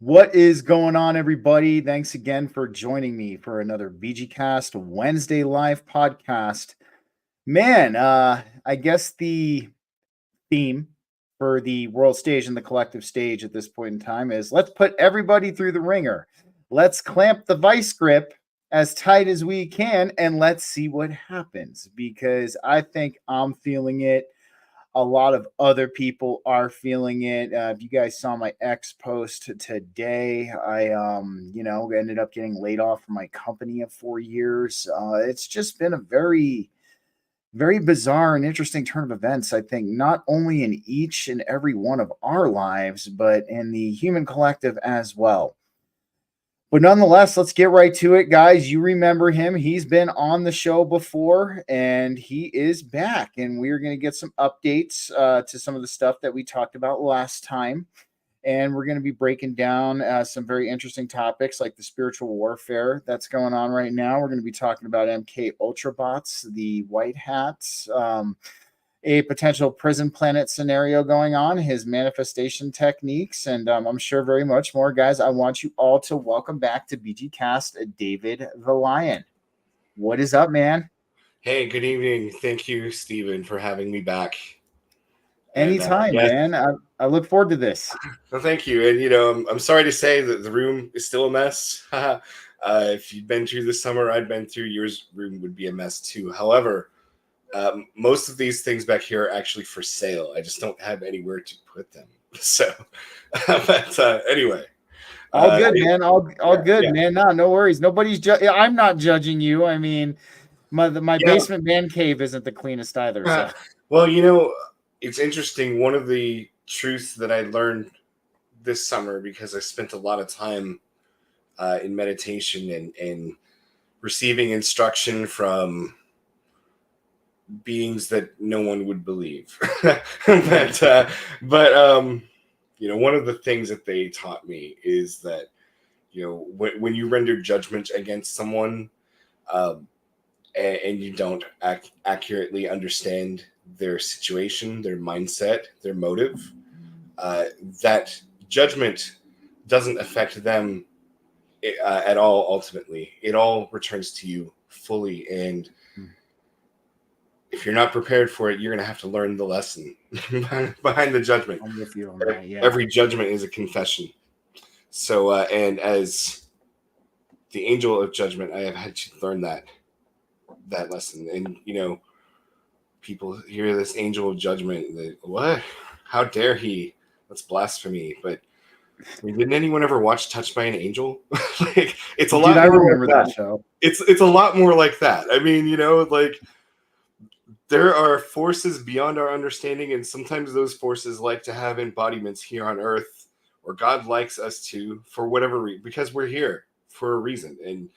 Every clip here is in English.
What is going on, everybody? Thanks again for joining me for another BG-Cast Wednesday live podcast. Man, I guess the theme for the world stage and the collective stage at this point in time is let's put everybody through the ringer. Let's clamp the vice grip as tight as we can and let's see what happens, because I think I'm feeling it. A lot of other people are feeling it. If you guys saw my X post today, I ended up getting laid off from my company of 4 years. It's just been a very, very bizarre and interesting turn of events, I think, not only in each and every one of our lives, but in the human collective as well. But nonetheless, let's get right to it, guys. You remember him. He's been on the show before, and he is back. And we're going to get some updates to some of the stuff that we talked about last time. And we're going to be breaking down some very interesting topics like the spiritual warfare that's going on right now. We're going to be talking about MK Ultrabots, the White Hats, a potential prison planet scenario going on, his manifestation techniques, and I'm sure very much more. Guys, I want you all to welcome back to BG Cast David the Lion. What is up, man? Hey, good evening. Thank you, Stephen, for having me back. Anytime, Yes, man. I look forward to this. well, thank you. And I'm sorry to say that the room is still a mess. If you'd been through the summer I'd been through, yours room would be a mess too. However, most of these things back here are actually for sale. I just don't have anywhere to put them. So, but anyway, All good, man. All good, yeah. man. No worries. Nobody's. I'm not judging you. I mean, my Yeah. basement man cave isn't the cleanest either. So, Well, it's interesting. One of the truths that I learned this summer, because I spent a lot of time in meditation and receiving instruction from beings that no one would believe. But one of the things that they taught me is that when you render judgment against someone, and you don't accurately understand their situation, their mindset, their motive, that judgment doesn't affect them at all. Ultimately, it all returns to you fully, and if you're not prepared for it, you're going to have to learn the lesson behind the judgment. I'm with you on that. Yeah. Every judgment is a confession. So, and as the angel of judgment, I have had to learn that lesson. And people hear this angel of judgment. What? How dare he? That's blasphemy. But didn't anyone ever watch Touched by an Angel? It's a lot. Dude, I remember like that show. It's a lot more like that. I mean, there are forces beyond our understanding, and sometimes those forces like to have embodiments here on Earth, or God likes us to, for whatever reason, because we're here for a reason. And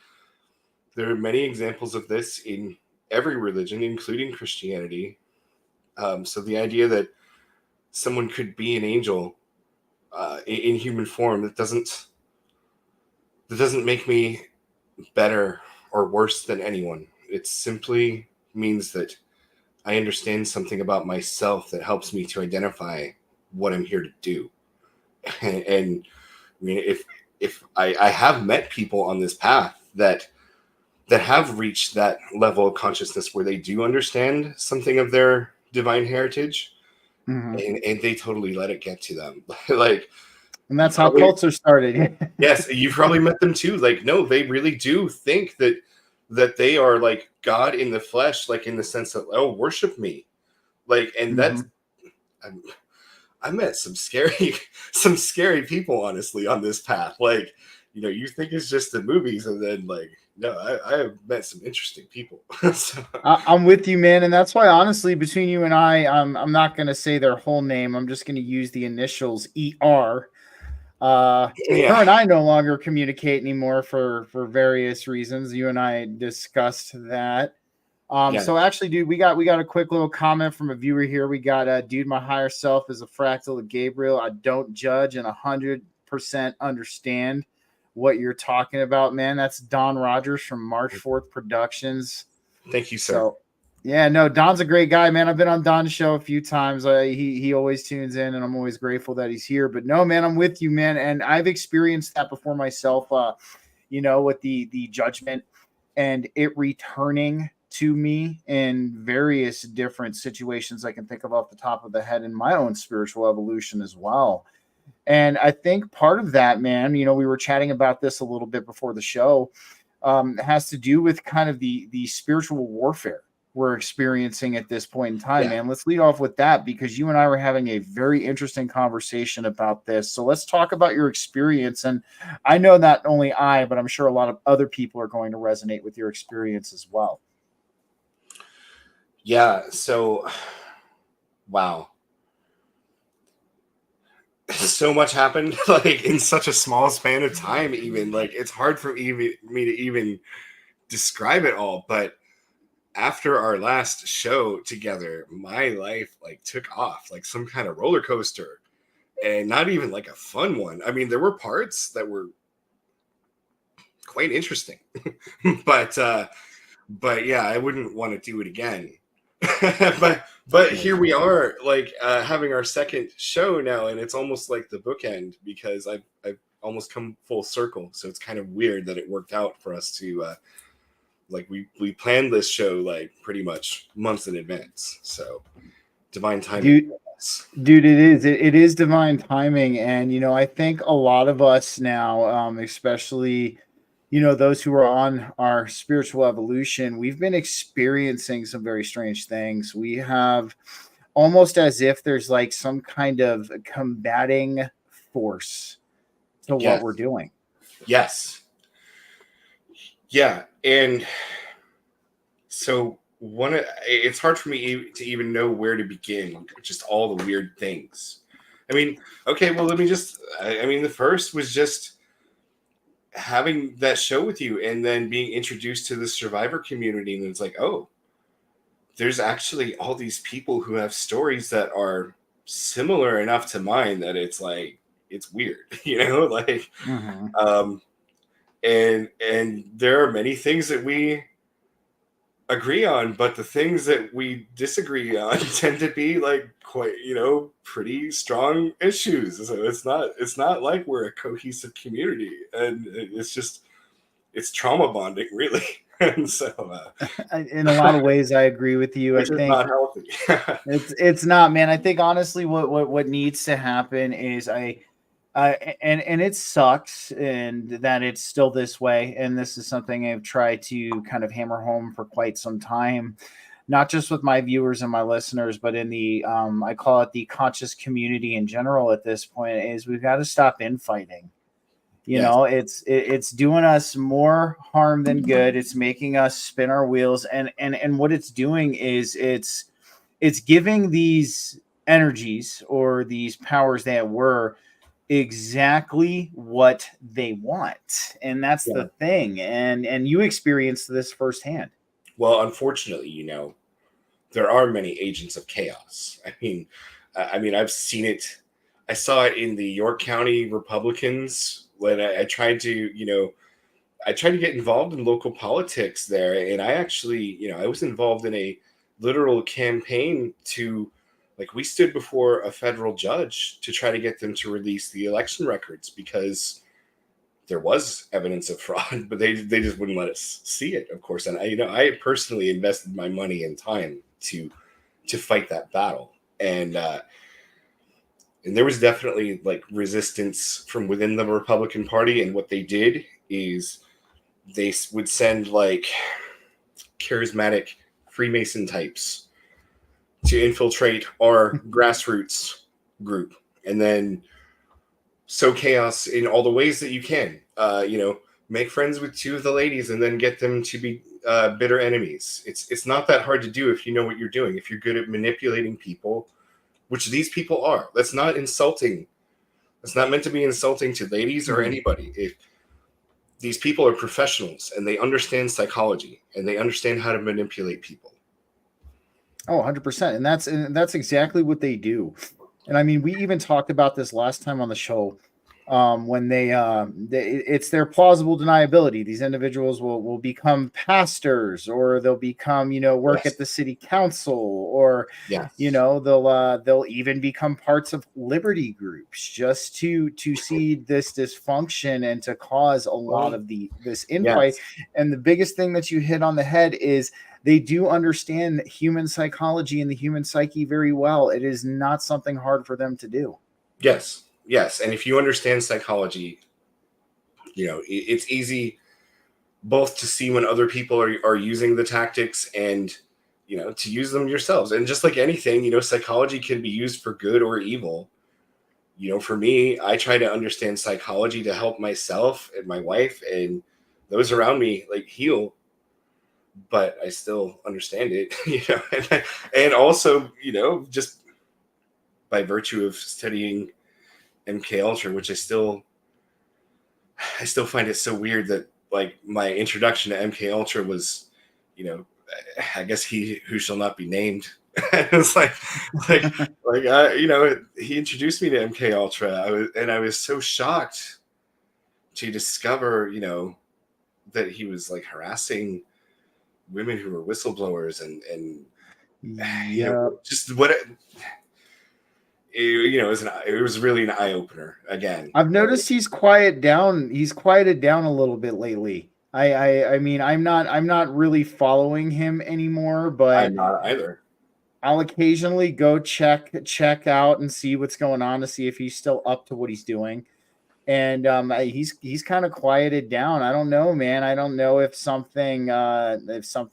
there are many examples of this in every religion, including Christianity. So the idea that someone could be an angel in human form, that doesn't make me better or worse than anyone. It simply means that I understand something about myself that helps me to identify what I'm here to do. And I mean, if I have met people on this path that have reached that level of consciousness where they do understand something of their divine heritage, and they totally let it get to them. And that's how cults are started. Yes, you've probably met them too. No, they really do think that they are like God in the flesh, like in the sense of, oh, worship me. And that's, I met some scary people, honestly, on this path. You think it's just the movies, and then no, I have met some interesting people. So. I'm with you, man. And that's why, honestly, between you and I'm not going to say their whole name. I'm just going to use the initials ER. Her and I no longer communicate anymore for various reasons. You and I discussed that. So actually, dude, we got a quick little comment from a viewer here. We got dude, my higher self is a fractal of Gabriel. I don't judge and 100% understand what you're talking about, man. That's Don Rogers from March 4th Productions. Thank you, sir. So Yeah, no, Don's a great guy, man. I've been on Don's show a few times. He always tunes in, and I'm always grateful that he's here. But no, man, I'm with you, man, and I've experienced that before myself. With the judgment and it returning to me in various different situations I can think of off the top of the head in my own spiritual evolution as well. And I think part of that, man, we were chatting about this a little bit before the show, has to do with kind of the spiritual warfare we're experiencing at this point in time, man. Let's lead off with that because you and I were having a very interesting conversation about this. So let's talk about your experience. And I know not only I, but I'm sure a lot of other people are going to resonate with your experience as well. Yeah. So, wow. So much happened like in such a small span of time. Even like it's hard for me to even describe it all, but after our last show together, my life like took off like some kind of roller coaster, and not even like a fun one. I mean, there were parts that were quite interesting, but yeah, I wouldn't want to do it again. but here we are, like having our second show now, and it's almost like the bookend because I've almost come full circle. So it's kind of weird that it worked out for us to. Like we planned this show like pretty much months in advance. So divine timing. Dude, it is divine timing. And, I think a lot of us now, especially, those who are on our spiritual evolution, we've been experiencing some very strange things. We have almost as if there's like some kind of combating force to what we're doing. Yes. Yeah, and so it's hard for me to even know where to begin. Just all the weird things. I mean, okay, well, let me just. I mean, the first was just having that show with you, and then being introduced to the survivor community, and it's like, oh, there's actually all these people who have stories that are similar enough to mine that it's like it's weird, like. Mm-hmm. And there are many things that we agree on, but the things that we disagree on tend to be like quite, pretty strong issues. So it's not like we're a cohesive community, and it's trauma bonding, really. And so, in a lot of ways, I agree with you. Which I think is not healthy. it's not, man. I think honestly, what needs to happen is and it sucks and that it's still this way. And this is something I've tried to kind of hammer home for quite some time, not just with my viewers and my listeners, but in the, I call it the conscious community in general at this point, is we've got to stop infighting. It's doing us more harm than good. It's making us spin our wheels. And what it's doing is it's giving these energies or these powers that were exactly what they want, and that's the thing. And you experienced this firsthand. Well, unfortunately, there are many agents of chaos. I mean, I've seen it. I saw it in the York County Republicans when I tried to, I tried to get involved in local politics there, and I actually, I was involved in a literal campaign to. Like, we stood before a federal judge to try to get them to release the election records because there was evidence of fraud, but they just wouldn't let us see it, of course. And I personally invested my money and time to fight that battle. And there was definitely like resistance from within the Republican Party. And what they did is they would send like charismatic Freemason types to infiltrate our grassroots group, and then sow chaos in all the ways that you can. Make friends with two of the ladies and then get them to be bitter enemies. It's not that hard to do if you know what you're doing. If you're good at manipulating people, which these people are. That's not insulting. That's not meant to be insulting to ladies or anybody. If these people are professionals and they understand psychology and they understand how to manipulate people. Oh, 100%. And that's exactly what they do. And I mean, we even talked about this last time on the show. when it's their plausible deniability. These individuals will become pastors, or they'll become, work at Yes. the city council, or Yes. they'll even become parts of liberty groups just to see this dysfunction and to cause a lot Well, of this infight. yes. And the biggest thing that you hit on the head is they do understand human psychology and the human psyche very well. It is not something hard for them to do. Yes. Yes. And if you understand psychology, it's easy both to see when other people are using the tactics and, to use them yourselves. And just like anything, psychology can be used for good or evil. For me, I try to understand psychology to help myself and my wife and those around me like heal, but I still understand it, and also, just by virtue of studying MK Ultra, which I still find it so weird that like my introduction to MK Ultra was, you know, I guess he who shall not be named. It's like, he introduced me to MK Ultra. I was so shocked to discover, that he was like harassing women who were whistleblowers and Yeah. just what it was really an eye opener again. I've noticed he's quieted down. He's quieted down a little bit lately. I mean, I'm not really following him anymore, but I'm not either. I'll occasionally go check out and see what's going on to see if he's still up to what he's doing. And he's kind of quieted down. I don't know, man. I don't know if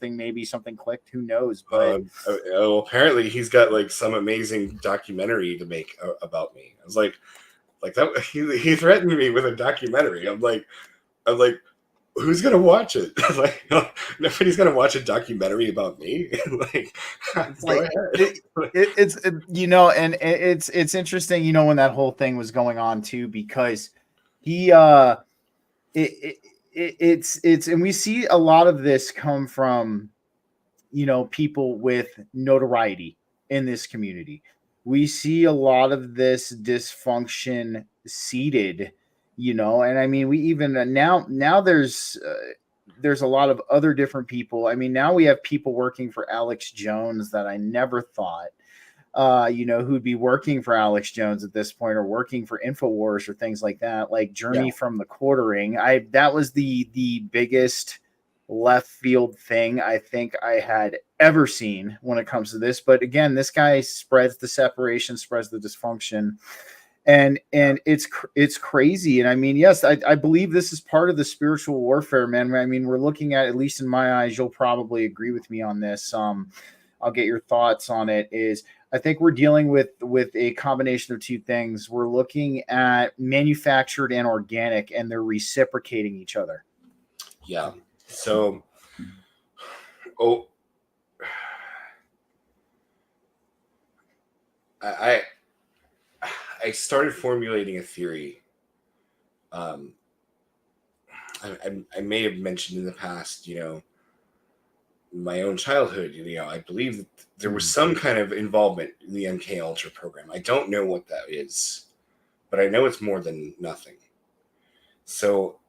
maybe something clicked. Who knows? But Apparently he's got like some amazing documentary to make about me. I was like that. He threatened me with a documentary. I'm like, who's gonna watch it? Like, nobody's gonna watch a documentary about me. Like, it's go like ahead. and it's interesting, when that whole thing was going on too, because he it's and we see a lot of this come from people with notoriety in this community. We see a lot of this dysfunction seeded, and I mean, we even now there's a lot of other different people. I mean, now we have people working for Alex Jones that I never thought who'd be working for Alex Jones at this point, or working for InfoWars or things like that, like Yeah. Journey from the Quartering. That was the biggest left field thing I think I had ever seen when it comes to this. But again, this guy spreads the separation, spreads the dysfunction, and it's crazy. And I mean, yes, I believe this is part of the spiritual warfare, man. I mean, we're looking at least in my eyes, you'll probably agree with me on this. I'll get your thoughts on it. Is I think we're dealing with a combination of two things. We're looking at manufactured and organic, and they're reciprocating each other. Yeah. So, oh, I started formulating a theory. I may have mentioned in the past, my own childhood. I believe that there was some kind of involvement in the MK Ultra program. I don't know what that is, but I know it's more than nothing. So,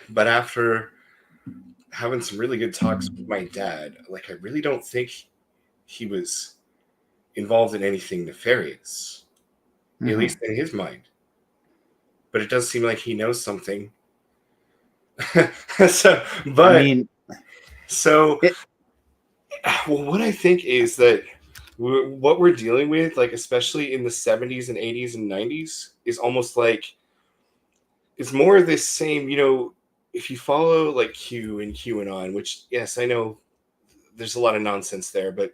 but after having some really good talks with my dad, like, I really don't think he was involved in anything nefarious, at least in his mind. But it does seem like he knows something. Well, what I think is that what we're dealing with, like, especially in the 70s and 80s and 90s, is almost like it's more of this same, if you follow like Q and QAnon, which, yes, I know there's a lot of nonsense there, but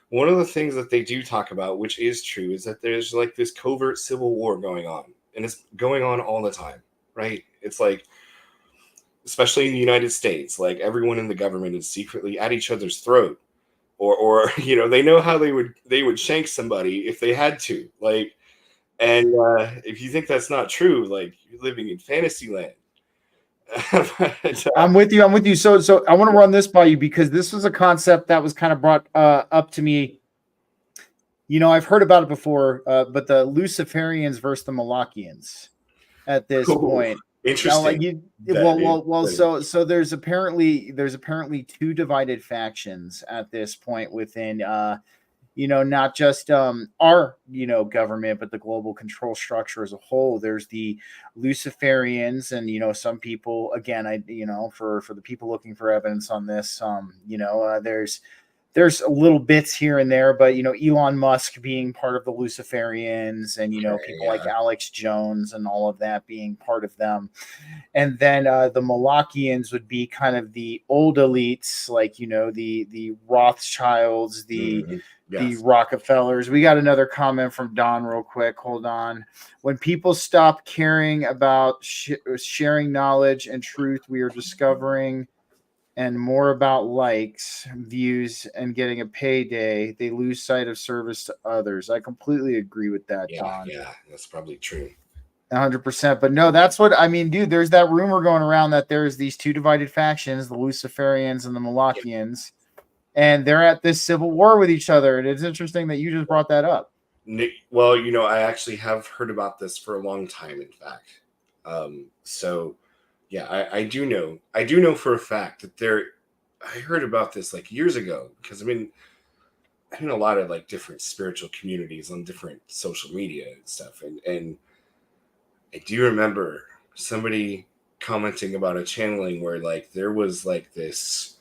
one of the things that they do talk about, which is true, is that there's like this covert civil war going on, and it's going on all the time, right? It's like, especially in the United States, like, everyone in the government is secretly at each other's throat, or they know how they would shank somebody if they had to, like, and if you think that's not true, like, you're living in fantasy land. I'm with you. So I want to run this by you, because this was a concept that was kind of brought up to me. I've heard about it before, but the Luciferians versus the Malachians. at this Cool. point. Now, like Interesting. you, That is funny. so there's apparently two divided factions at this point within not just our government, but the global control structure as a whole. There's the Luciferians, and some people, again, for the people looking for evidence on this, there's little bits here and there, but Elon Musk being part of the Luciferians, and Okay, people like yeah. Alex Jones and all of that being part of them. And then the Malachians would be kind of the old elites, like the Rothschilds, Mhm. the Yes. Rockefellers. We got another comment from Don real quick. Hold on. When people stop caring about sharing knowledge and truth, we are discovering, and more about likes, views, and getting a payday, they lose sight of service to others. I completely agree with that, Yeah, Don. yeah, that's probably true. 100%. But no, that's what I mean, dude. There's that rumor going around that there's these two divided factions, the Luciferians and the Yeah. Malachians, and they're at this civil war with each other. And it's interesting that you just brought that up. Well, I actually have heard about this for a long time, in fact. So yeah, I do know for a fact that I heard about this like years ago, because I'm in a lot of like different spiritual communities on different social media and stuff. And I do remember somebody commenting about a channeling where like there was like this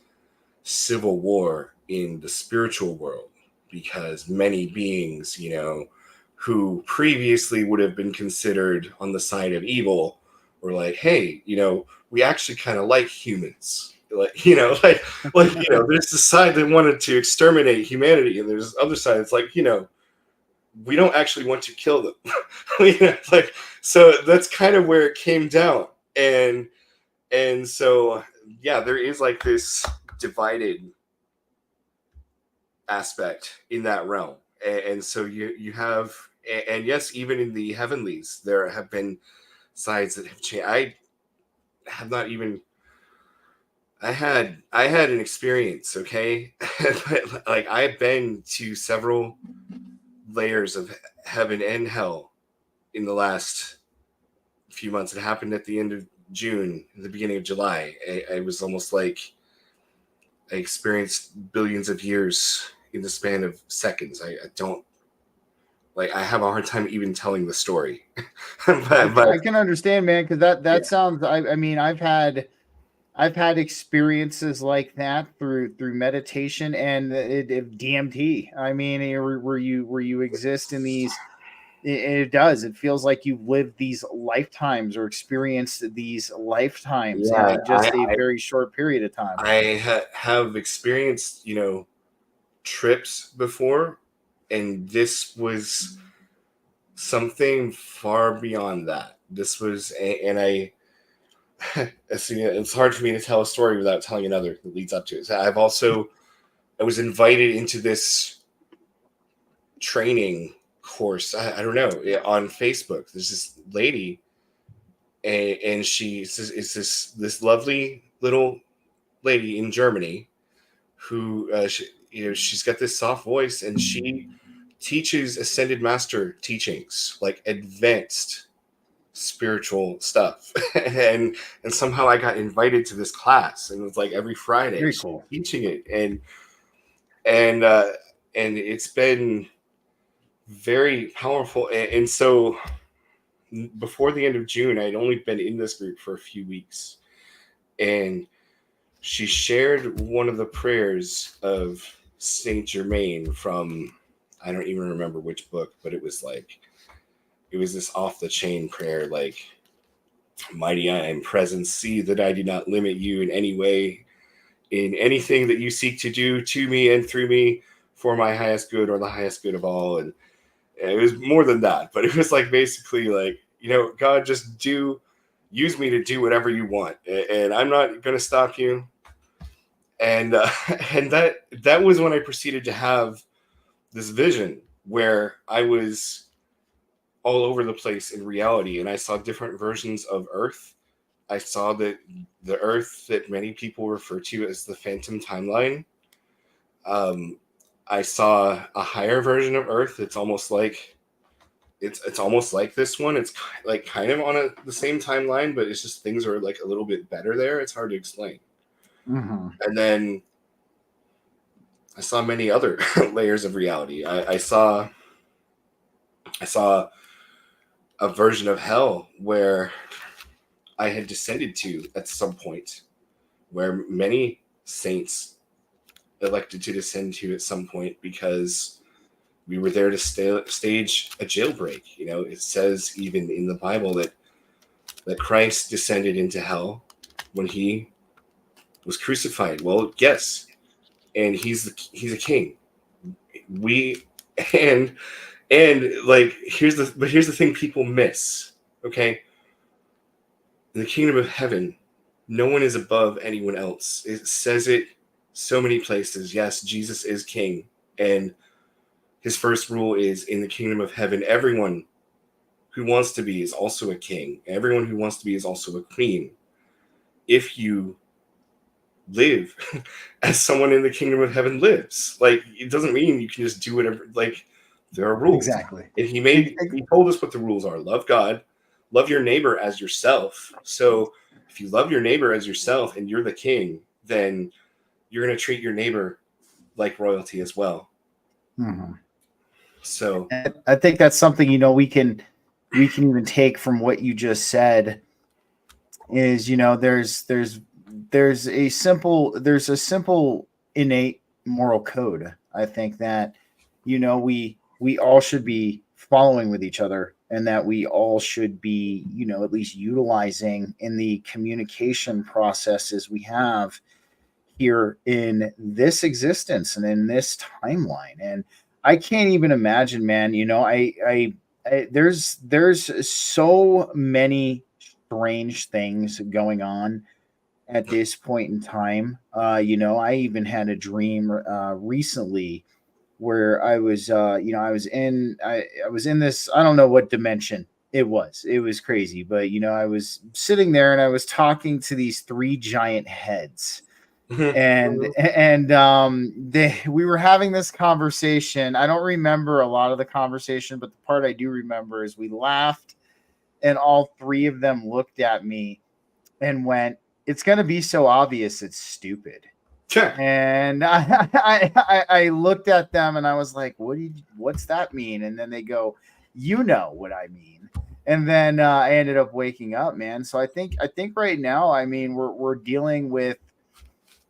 civil war in the spiritual world, because many beings, who previously would have been considered on the side of evil, were like, hey, we actually kind of like humans. Like, there's the side that wanted to exterminate humanity, and there's this other side that's like, we don't actually want to kill them. Like, so that's kind of where it came down. And so yeah, there is like this divided aspect in that realm. And so you have, and yes, even in the heavenlies there have been sides that have changed. I have not even, I had an experience, okay? But, like, I've been to several layers of heaven and hell in the last few months. It happened at the end of June, the beginning of July. I was almost like I experienced billions of years in the span of seconds. I don't, like, I have a hard time even telling the story. but I can understand, man, because that yeah, sounds. I mean, I've had experiences like that through meditation and DMT. I mean, where you exist in these. It does. It feels like you've lived these lifetimes or experienced these lifetimes yeah, in just a very short period of time. have experienced, trips before, and this was something far beyond that. This was, and I, it's hard for me to tell a story without telling another that leads up to it. So I was invited into this training course. I don't know, on Facebook. There's this lady, and is this lovely little lady in Germany who, she's got this soft voice, and she teaches ascended master teachings, like advanced spiritual stuff. And somehow I got invited to this class, and it was like every Friday Very she's cool. teaching it. And it's been very powerful. And so before the end of June, I'd only been in this group for a few weeks, and she shared one of the prayers of Saint Germain from, I don't even remember which book, but it was this off the chain prayer, like, mighty I am present, see that I do not limit you in any way, in anything that you seek to do to me and through me, for my highest good or the highest good of all. And it was more than that, but it was like basically like, God, just use me to do whatever you want, and I'm not going to stop you. And and that was when I proceeded to have this vision where I was all over the place in reality, and I saw different versions of Earth. I saw that the Earth that many people refer to as the phantom timeline. Um, I saw a higher version of Earth. It's almost like it's almost like this one. It's like kind of on the same timeline, but it's just things are like a little bit better there. It's hard to explain. Mm-hmm. And then I saw many other layers of reality. I saw a version of hell where I had descended to at some point, where many saints elected to descend to at some point because we were there to stage a jailbreak. You know, it says even in the Bible that Christ descended into hell when he was crucified. Well, yes, and he's a king. We and like here's the thing people miss. Okay, in the kingdom of heaven, no one is above anyone else. It says it so many places. Yes, Jesus is king, and his first rule is in the kingdom of heaven, everyone who wants to be is also a king. Everyone who wants to be is also a queen. If you live as someone in the kingdom of heaven lives, like, it doesn't mean you can just do whatever. Like, there are rules. Exactly. And he told us what the rules are. Love God, love your neighbor as yourself. So if you love your neighbor as yourself and you're the king, then you're going to treat your neighbor like royalty as well. Mm-hmm. So And I think that's something, you know, we can even take from what you just said is, you know, there's a simple innate moral code. I think that, you know, we all should be following with each other, and that we all should be, you know, at least utilizing in the communication processes we have here in this existence and in this timeline. And I can't even imagine, man, you know, there's so many strange things going on at this point in time. You know, I even had a dream recently where I was, you know, I was in this, I don't know what dimension it was. It was crazy, but you know, I was sitting there and I was talking to these three giant heads, and we were having this conversation. I don't remember a lot of the conversation, but the part I do remember is we laughed, and all three of them looked at me and went, "It's going to be so obvious it's stupid." sure. And I looked at them and I was like, what's that mean? And then they go, "You know what I mean." And then I ended up waking up, man. So I think right now, I mean, we're dealing with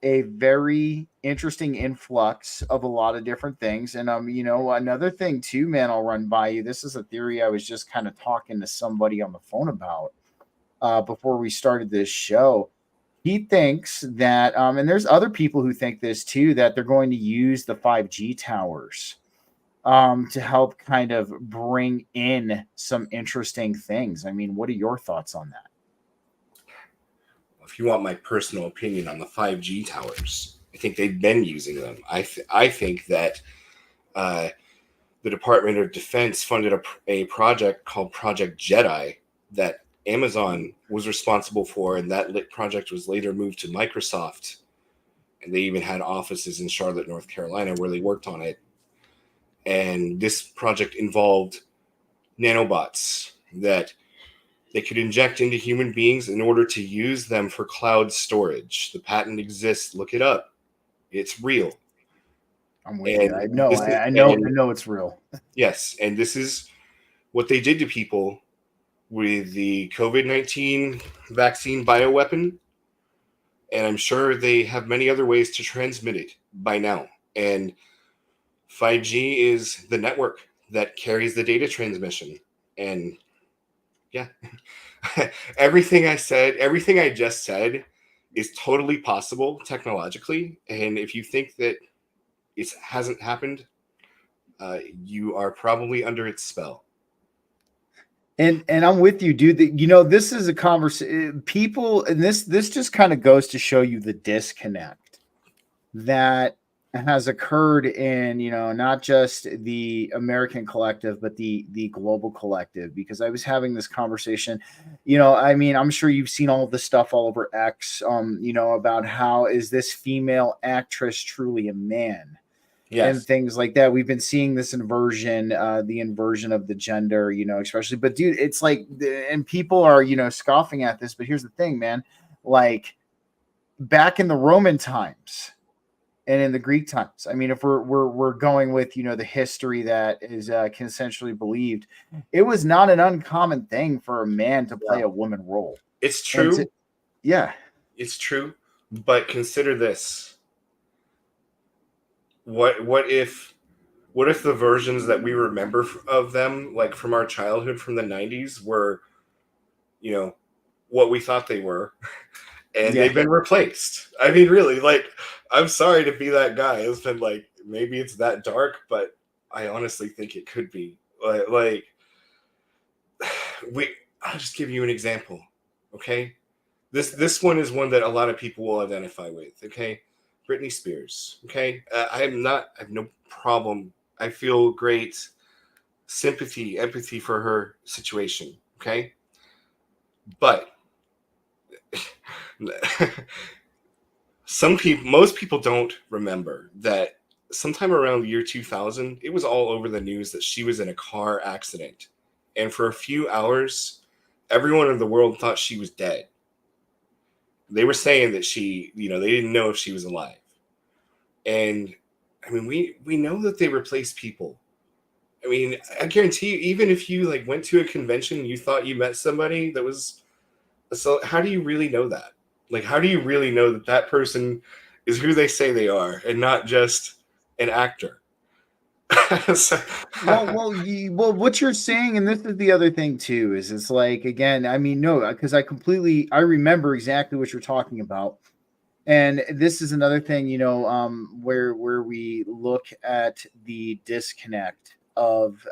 a very interesting influx of a lot of different things. And you know, another thing too, man, I'll run by you. This is a theory I was just kind of talking to somebody on the phone about before we started this show. He thinks that, and there's other people who think this too, that they're going to use the 5G towers to help kind of bring in some interesting things. I mean, what are your thoughts on that? If you want my personal opinion on the 5G towers, I think they've been using them. I think that the Department of Defense funded a project called Project Jedi that Amazon was responsible for, and that project was later moved to Microsoft. And they even had offices in Charlotte, North Carolina, where they worked on it. And this project involved nanobots that they could inject into human beings in order to use them for cloud storage. The patent exists. Look it up. It's real. I'm with you. I know. I know it's real. Yes, and this is what they did to people with the COVID-19 vaccine bioweapon. And I'm sure they have many other ways to transmit it by now. And 5G is the network that carries the data transmission. And yeah, everything I just said is totally possible technologically. And if you think that it hasn't happened, you are probably under its spell. And I'm with you, dude. You know, this is a conversation. People, and this just kind of goes to show you the disconnect that has occurred in, you know, not just the American collective, but the global collective. Because I was having this conversation, you know, I mean, I'm sure you've seen all of the stuff all over X, you know, about how is this female actress truly a man? and Yes. things like that. We've been seeing this inversion, the inversion of the gender, especially. But dude, it's like, and people are, scoffing at this. But here's the thing, man. Like back in the Roman times and in the Greek times, I mean, if we're going with the history that is consensually believed, it was not an uncommon thing for a man to play Yeah. a woman role. It's And to, true. yeah, It's true. But consider this. What if the versions that we remember of them, like from our childhood from the 90s, were, you know, what we thought they were, and yeah. they've been replaced? I mean, really, like, I'm sorry to be that guy. It's been like, maybe it's that dark, but I honestly think it could be. Like we, I'll just give you an example, okay? This one is one that a lot of people will identify with, okay? Britney Spears, okay? I have no problem. I feel great sympathy, empathy for her situation, okay? But most people don't remember that sometime around the year 2000, it was all over the news that she was in a car accident. And for a few hours, everyone in the world thought she was dead. They were saying that they didn't know if she was alive. And I mean, we know that they replace people. I mean, I guarantee you, even if you like went to a convention, you thought you met somebody that was, so how do you really know that? Like, how do you really know that that person is who they say they are and not just an actor? So- Well, what you're saying, and this is the other thing too, is it's like, again, I mean, no, because I remember exactly what you're talking about, and this is another thing, where we look at the disconnect of,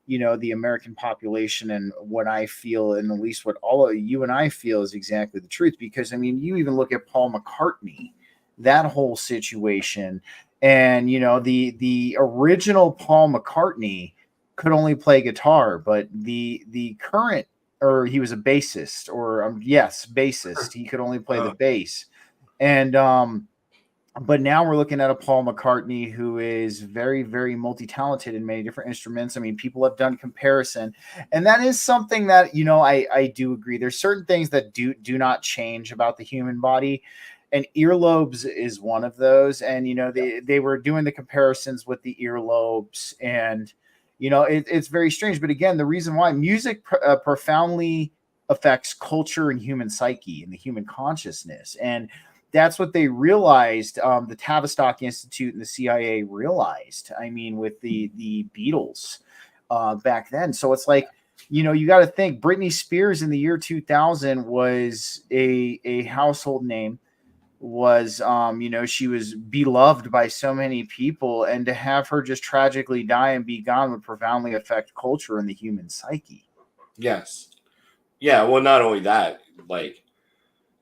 the American population and what I feel, and at least what all of you and I feel is exactly the truth. Because I mean, you even look at Paul McCartney, that whole situation, and the original Paul McCartney could only play guitar, but the current, or he was a bassist, or yes, bassist. He could only play the uh, bass, and but now we're looking at a Paul McCartney who is very, very multi-talented in many different instruments. I mean, people have done comparison, and that is something that I do agree. There's certain things that do not change about the human body, and earlobes is one of those. And they were doing the comparisons with the earlobes, and it's very strange. But again, the reason why music profoundly affects culture and human psyche and the human consciousness, and that's what they realized. The Tavistock Institute and the CIA realized. I mean, with the Beatles back then. So it's like, you got to think Britney Spears in the year 2000 was a household name. Was she was beloved by so many people, and to have her just tragically die and be gone would profoundly affect culture and the human psyche. yes. Yeah, well, not only that, like,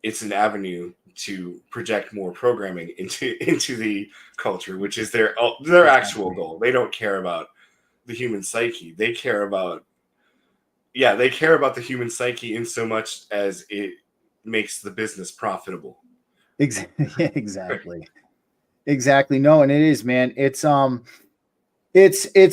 it's an avenue to project more programming into the culture, which is their actual Exactly. goal. They don't care about the human psyche. They care about the human psyche in so much as it makes the business profitable. Exactly. Exactly. No, and it is, man. It's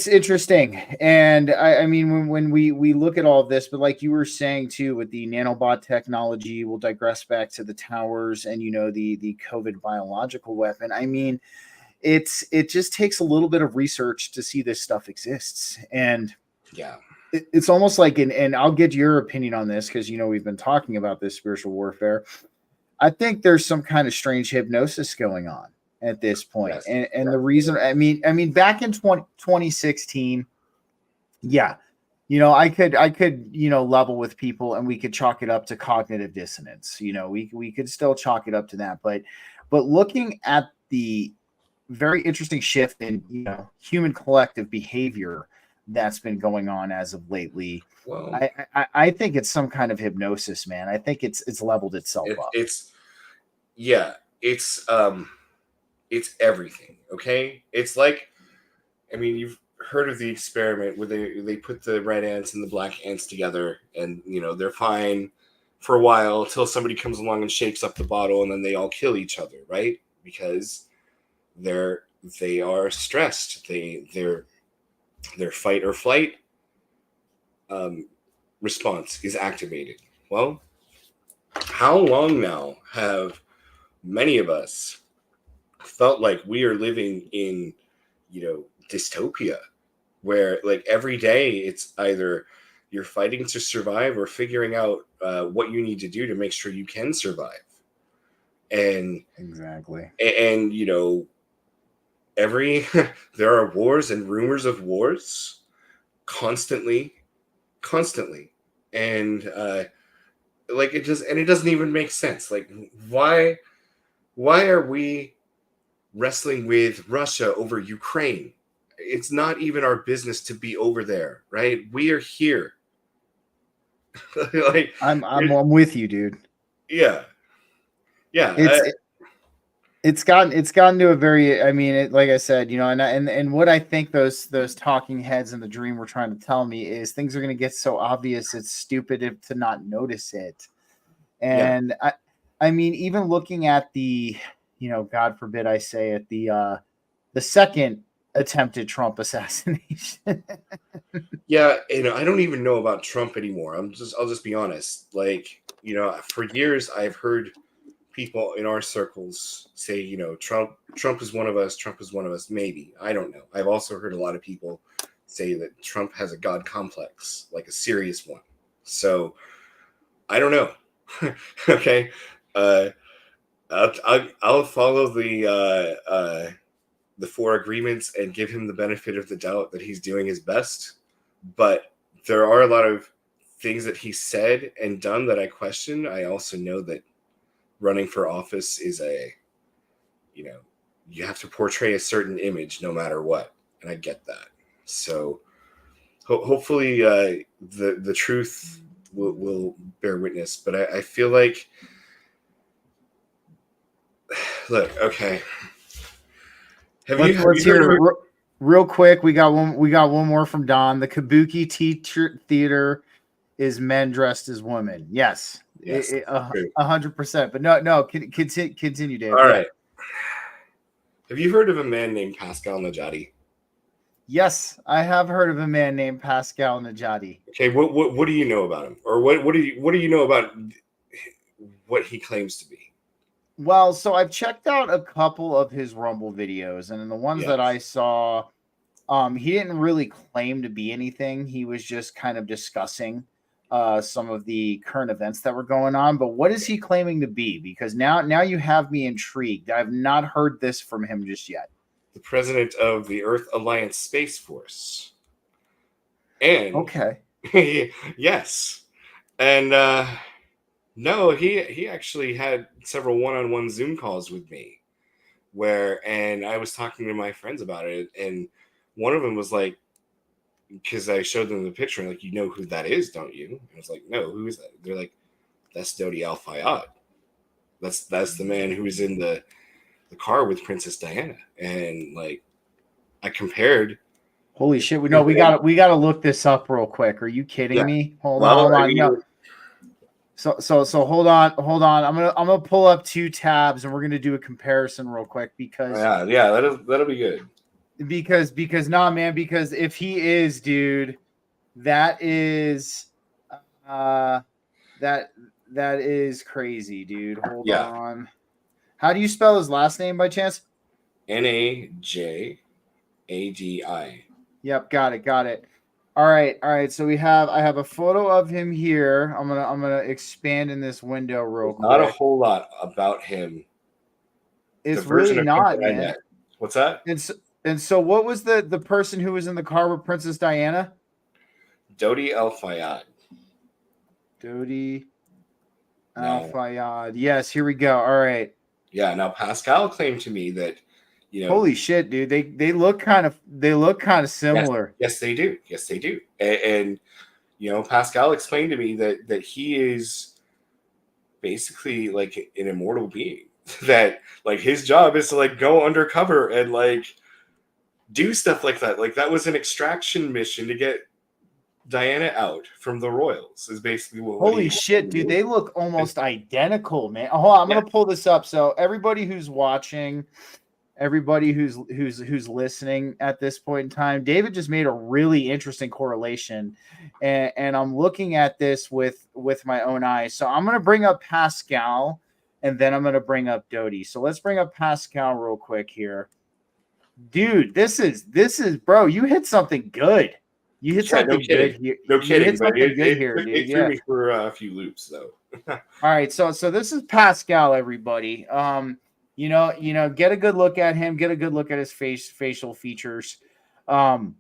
interesting, and I mean, when we look at all of this, but like you were saying too, with the nanobot technology, we'll digress back to the towers and the COVID biological weapon. I mean, it just takes a little bit of research to see this stuff exists, and Yeah. it's almost like, and I'll get your opinion on this because we've been talking about this spiritual warfare. I think there's some kind of strange hypnosis going on at this point. Yes. And the reason, I mean, back in 2016, yeah, I could, level with people, and we could chalk it up to cognitive dissonance. We could still chalk it up to that. But looking at the very interesting shift in, human collective behavior that's been going on as of lately, Well, I think it's some kind of hypnosis, man. I think it's leveled itself it, up. it's yeah, it's everything. Okay, it's like, I mean, you've heard of the experiment where they put the red ants and the black ants together, and they're fine for a while till somebody comes along and shakes up the bottle, and then they all kill each other, right? Because they're they are stressed. Their fight or flight response is activated. Well, how long now have many of us felt like we are living in, dystopia, where like every day it's either you're fighting to survive or figuring out what you need to do to make sure you can survive. And exactly. and every there are wars and rumors of wars constantly, and like it doesn't even make sense. Like why are we wrestling with Russia over Ukraine? It's not even our business to be over there, right? We are here. Like I'm with you, dude. yeah, yeah. It's gotten to a very, I mean, like I said, and what I think those talking heads in the dream were trying to tell me is things are going to get so obvious it's stupid to not notice it. And I mean, even looking at the, God forbid I say it, the second attempted Trump assassination. Yeah, I don't even know about Trump anymore. I'll just be honest. Like, for years I've heard people in our circles say, Trump is one of us, Trump is one of us, maybe. I don't know. I've also heard a lot of people say that Trump has a God complex, like a serious one. So I don't know. Okay. I'll follow the 4 agreements and give him the benefit of the doubt that he's doing his best. But there are a lot of things that he said and done that I question. I also know that running for office is you have to portray a certain image no matter what. And I get that. So hopefully the truth will bear witness. But I feel like, look, okay. Let's hear it real quick. We got one more from Don. The Kabuki theater is men dressed as women. Yes, 100%. But no. Continue, Dave. All right. Have you heard of a man named Pascal Najati? Yes, I have heard of a man named Pascal Najati. Okay, what do you know about him, or what do you know about what he claims to be? Well, so I've checked out a couple of his Rumble videos, and in the ones that I saw, he didn't really claim to be anything. He was just kind of discussing some of the current events that were going on. But what is he claiming to be? Because now you have me intrigued. I've not heard this from him just yet. The president of the Earth Alliance Space Force. And okay. Yes. And no, he actually had several one-on-one Zoom calls with me and I was talking to my friends about it, and one of them was like, because I showed them the picture, like, you know who that is, don't you? And I was like, no, who is that? They're like, that's Dodi Al-Fayed. That's the man who was in the car with Princess Diana. And like, I compared. Holy shit! We gotta look this up real quick. Are you kidding me? Hold on. No. So hold on. I'm gonna pull up 2 tabs and we're gonna do a comparison real quick because that'll be good. Because nah, man. Because if he is, dude, that is that is crazy, dude. Hold on. How do you spell his last name by chance? Najadi. Yep, got it. All right. So I have a photo of him here. I'm gonna expand in this window real quick. Not a whole lot about him. It's really not, man. What's that? And so what was the person who was in the car with Princess Diana? Dodi Al-Fayed. Dodi Al-Fayed. Yes, here we go. All right. Yeah. Now Pascal claimed to me that, holy shit, dude! They look kind of similar. Yes, they do. And Pascal explained to me that he is basically like an immortal being. That like his job is to like go undercover and like do stuff like that. Like that was an extraction mission to get Diana out from the royals. Is basically what. Holy shit, dude! They look almost identical, man. Hold on, I'm gonna pull this up. So everybody who's watching. everybody who's listening at this point in time, David just made a really interesting correlation, and I'm looking at this with my own eyes. So I'm gonna bring up Pascal, and then I'm gonna bring up Dodi. So let's bring up Pascal real quick here, dude. This is bro. You hit something good. You hit Yeah, no something good kidding. here. No You hit kidding, but something good here, dude. it threw Yeah. me for a few loops though. All right, so this is Pascal, everybody. Get a good look at him, get a good look at his facial features. Um,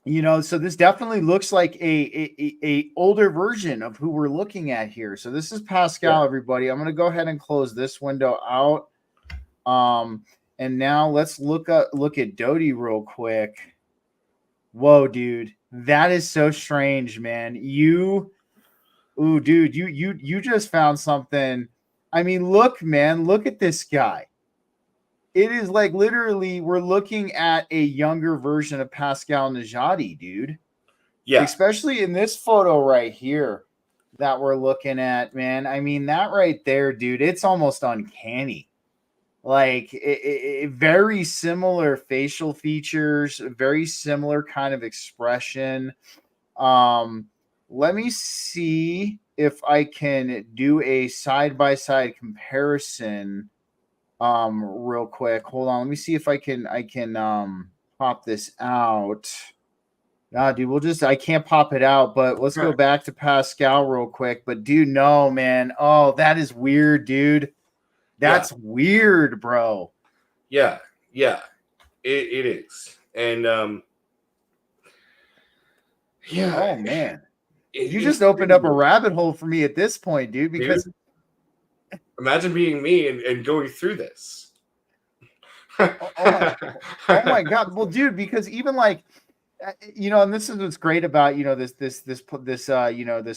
so this definitely looks like a older version of who we're looking at here. So this is Pascal, Yeah. everybody. I'm gonna go ahead and close this window out. And now let's look at Dodi real quick. Whoa, dude, that is so strange, man. Ooh, dude, you just found something. I mean, look, man, look at this guy. It is like literally we're looking at a younger version of Pascal Najati, dude. Yeah. Especially in this photo right here that we're looking at, man. I mean, that right there, dude, it's almost uncanny. Like very similar facial features, very similar kind of expression. Um, Let me see if I can do a side by side comparison. Real quick. Hold on. Let me see if I can pop this out. Nah, dude, I can't pop it out, but let's go back to Pascal real quick. But dude, no, man. Oh, that is weird, dude. That's weird, bro. Yeah, it is, and yeah. Oh man. You It's just opened up a crazy. rabbit hole for me at this point, dude, because Dude, imagine being me and going through this. oh my god. Well, dude, because even like and this is what's great about this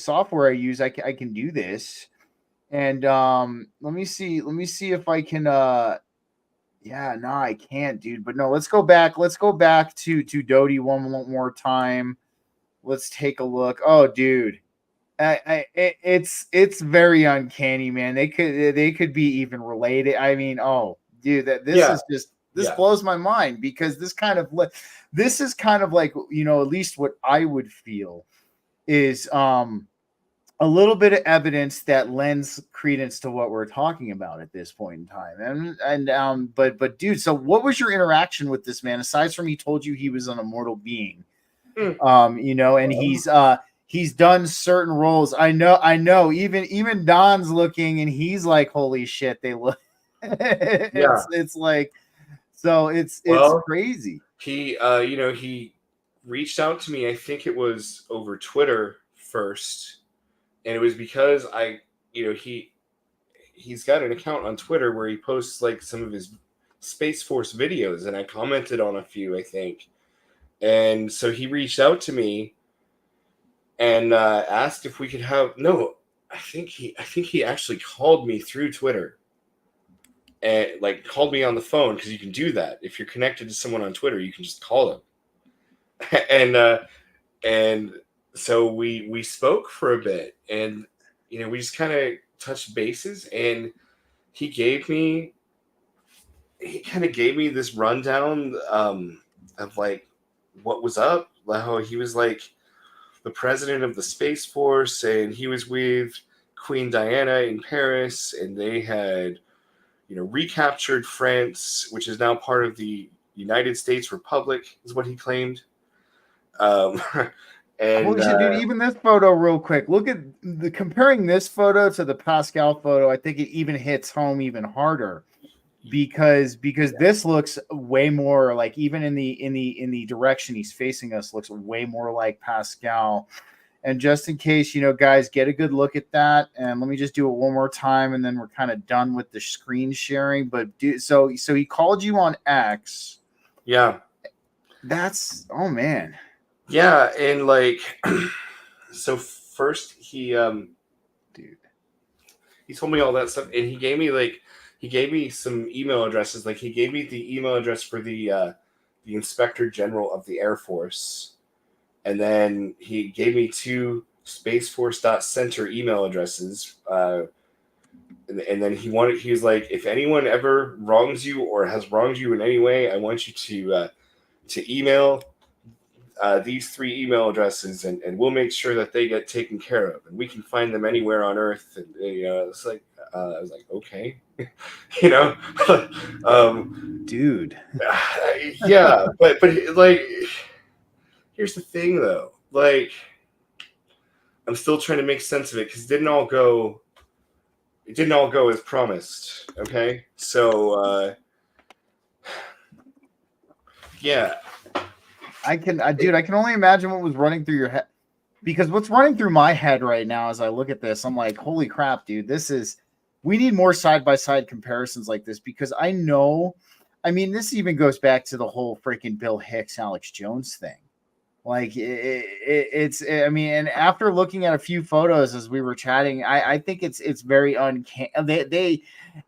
software I use. I can do this, and let me see if I can. Yeah, no, I can't, dude. But no, let's go back. Let's go back to Dodi one more time. Let's take a look. Oh, dude. It's very uncanny, man. They could be even related. I mean, oh, dude, this Yeah, is just this blows my mind because this is kind of like at least what I would feel is a little bit of evidence that lends credence to what we're talking about at this point in time. But dude, so what was your interaction with this man aside from he told you he was an immortal being? And he's done certain roles. I know. Even Don's looking, and he's like, "Holy shit!" They look. It's like, so it's crazy. He he reached out to me. I think it was over Twitter first, and it was because he's got an account on Twitter where he posts like some of his Space Force videos, and I commented on a few, I think. And so he reached out to me and asked if we could have I think he actually called me through Twitter and like called me on the phone, because you can do that if you're connected to someone on Twitter. You can just call them. And so we spoke for a bit, and we just kind of touched bases, and he kind of gave me this rundown of like what was up, how he was like the president of the Space Force, and he was with Queen Diana in Paris, and they had recaptured France, which is now part of the United States Republic, is what he claimed. And Holy shit, dude! Even this photo, real quick. Look at comparing this photo to the Pascal photo. I think it even hits home even harder because this looks way more like, even in the direction he's facing us, looks way more like Pascal. And just in case, guys, get a good look at that. And let me just do it one more time, and then we're kind of done with the screen sharing. But so he called you on X. Yeah. That's, oh man. Yeah, and like so first he dude, he told me all that stuff, and he gave me some email addresses. Like, he gave me the email address for the Inspector General of the Air Force, and then he gave me two Space Force.Center email addresses. And then he was like, if anyone ever wrongs you or has wronged you in any way, I want you to email these 3 email addresses, and we'll make sure that they get taken care of, and we can find them anywhere on Earth. And it's like, I was like, okay, you know, Dude. yeah, but like, here's the thing though, like, I'm still trying to make sense of it because it didn't all go as promised. Okay, so yeah, I can only imagine what was running through your head, because what's running through my head right now as I look at this, I'm like, holy crap, dude, we need more side by side comparisons like this, because I know, I mean, this even goes back to the whole freaking Bill Hicks, Alex Jones thing. Like it's, I mean, and after looking at a few photos as we were chatting, I think it's very uncanny. They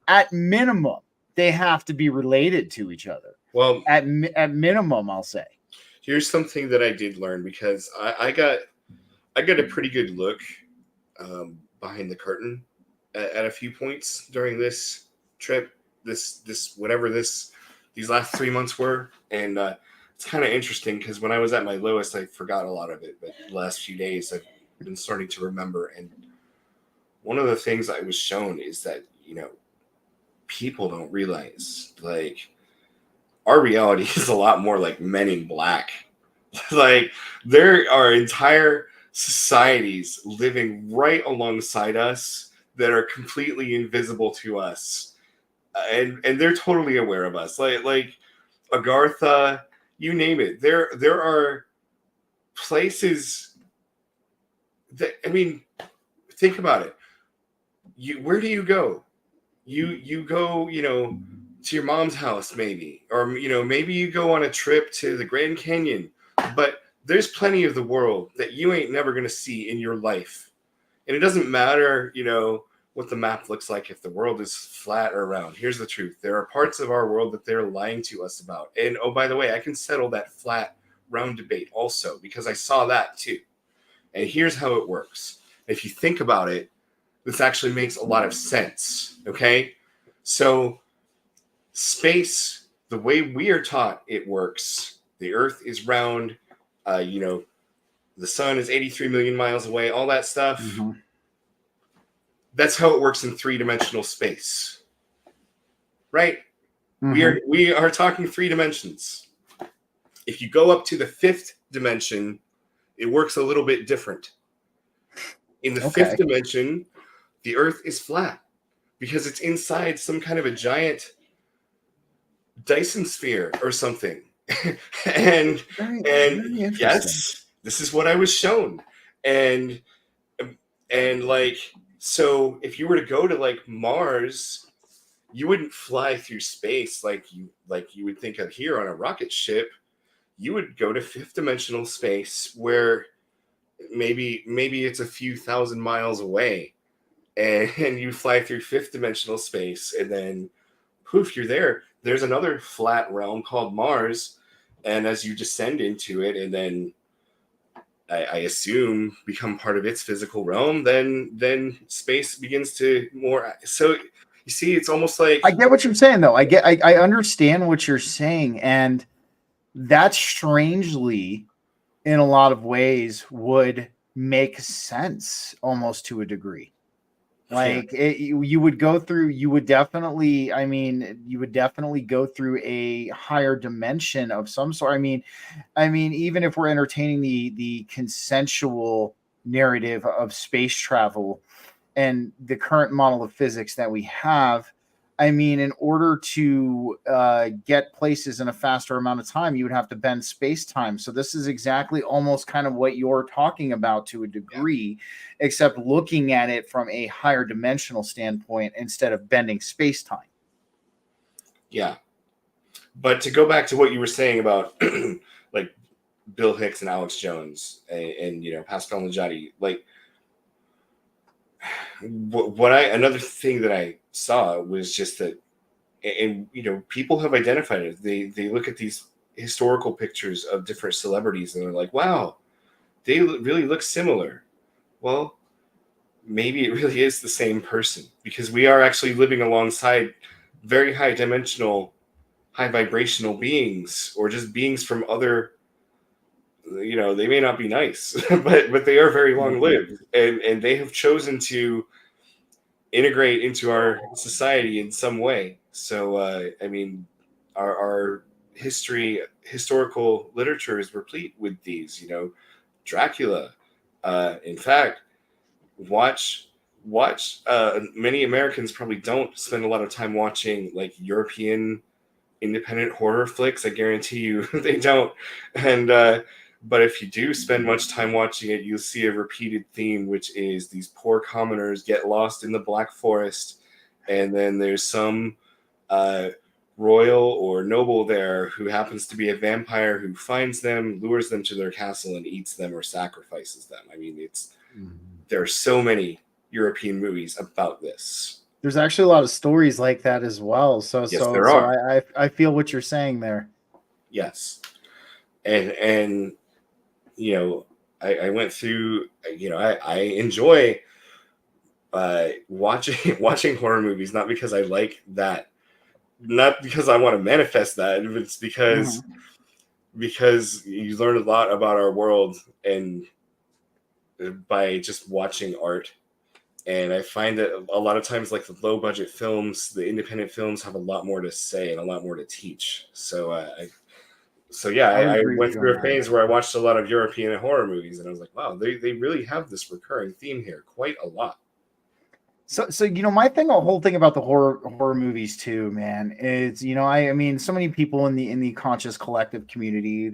at minimum, they have to be related to each other. Well, at minimum, I'll say. Here's something that I did learn, because I got a pretty good look behind the curtain at a few points during this trip, these last 3 months were, and it's kind of interesting because when I was at my lowest, I forgot a lot of it, but the last few days I've been starting to remember. And one of the things I was shown is that, people don't realize, like, our reality is a lot more like Men in Black. Like, there are entire societies living right alongside us that are completely invisible to us, and they're totally aware of us. Like Agartha, you name it. There are places that, I mean, think about it. Where do you go? You go, to your mom's house, maybe, or maybe you go on a trip to the Grand Canyon, but there's plenty of the world that you ain't never going to see in your life. And it doesn't matter, what the map looks like, if the world is flat or round. Here's the truth. There are parts of our world that they're lying to us about. And oh, by the way, I can settle that flat round debate also, because I saw that too. And here's how it works. If you think about it, this actually makes a lot of sense. Okay. So space, the way we are taught it works, the Earth is round, the sun is 83 million miles away, all that stuff. Mm-hmm. That's how it works in 3-dimensional space, right? Mm-hmm. We are talking 3 dimensions. If you go up to the 5th dimension, it works a little bit different. In the 5th dimension, the Earth is flat because it's inside some kind of a giant Dyson sphere or something. and very yes, this is what I was shown. And like, so if you were to go to like Mars, you wouldn't fly through space like you would think of here on a rocket ship. You would go to 5th dimensional space, where maybe it's a few thousand miles away, and you fly through 5th dimensional space, and then poof, you're there. There's another flat realm called Mars, and as you descend into it, and then I assume become part of its physical realm, then space begins to more. So you see, it's almost like, I get what you're saying, though. I understand what you're saying, and that strangely, in a lot of ways, would make sense almost to a degree. Like, you would definitely go through a higher dimension of some sort. I mean, even if we're entertaining the consensual narrative of space travel and the current model of physics that we have, I mean, in order to get places in a faster amount of time, you would have to bend space-time. So this is exactly almost kind of what you're talking about to a degree, except looking at it from a higher dimensional standpoint instead of bending space-time. Yeah. But to go back to what you were saying about like Bill Hicks and Alex Jones and Pascal Najati, like, another thing that I saw was just that, and people have identified it. They look at these historical pictures of different celebrities and they're like, wow, they really look similar. Well, maybe it really is the same person, because we are actually living alongside very high dimensional, high vibrational beings, or just beings from other, they may not be nice, but they are very long lived, and they have chosen to integrate into our society in some way. So I mean, our historical literature is replete with these. Dracula. In fact, watch. Many Americans probably don't spend a lot of time watching like European independent horror flicks. I guarantee you they don't. And but if you do spend much time watching it, you'll see a repeated theme, which is these poor commoners get lost in the Black Forest, and then there's some uh, royal or noble there who happens to be a vampire who finds them, lures them to their castle, and eats them or sacrifices them. I mean, there are so many European movies about this. There's actually a lot of stories like that as well. Yes, there are. I feel what you're saying there. Yes, and I went through. I enjoy watching horror movies, not because I like that, not because I want to manifest that. It's because you learn a lot about our world and by just watching art. And I find that a lot of times, like the low budget films, the independent films have a lot more to say and a lot more to teach. So I went through a phase where I watched a lot of European horror movies, and I was like, wow, they really have this recurring theme here quite a lot. So my whole thing about the horror movies too, man, is I mean, so many people in the conscious collective community,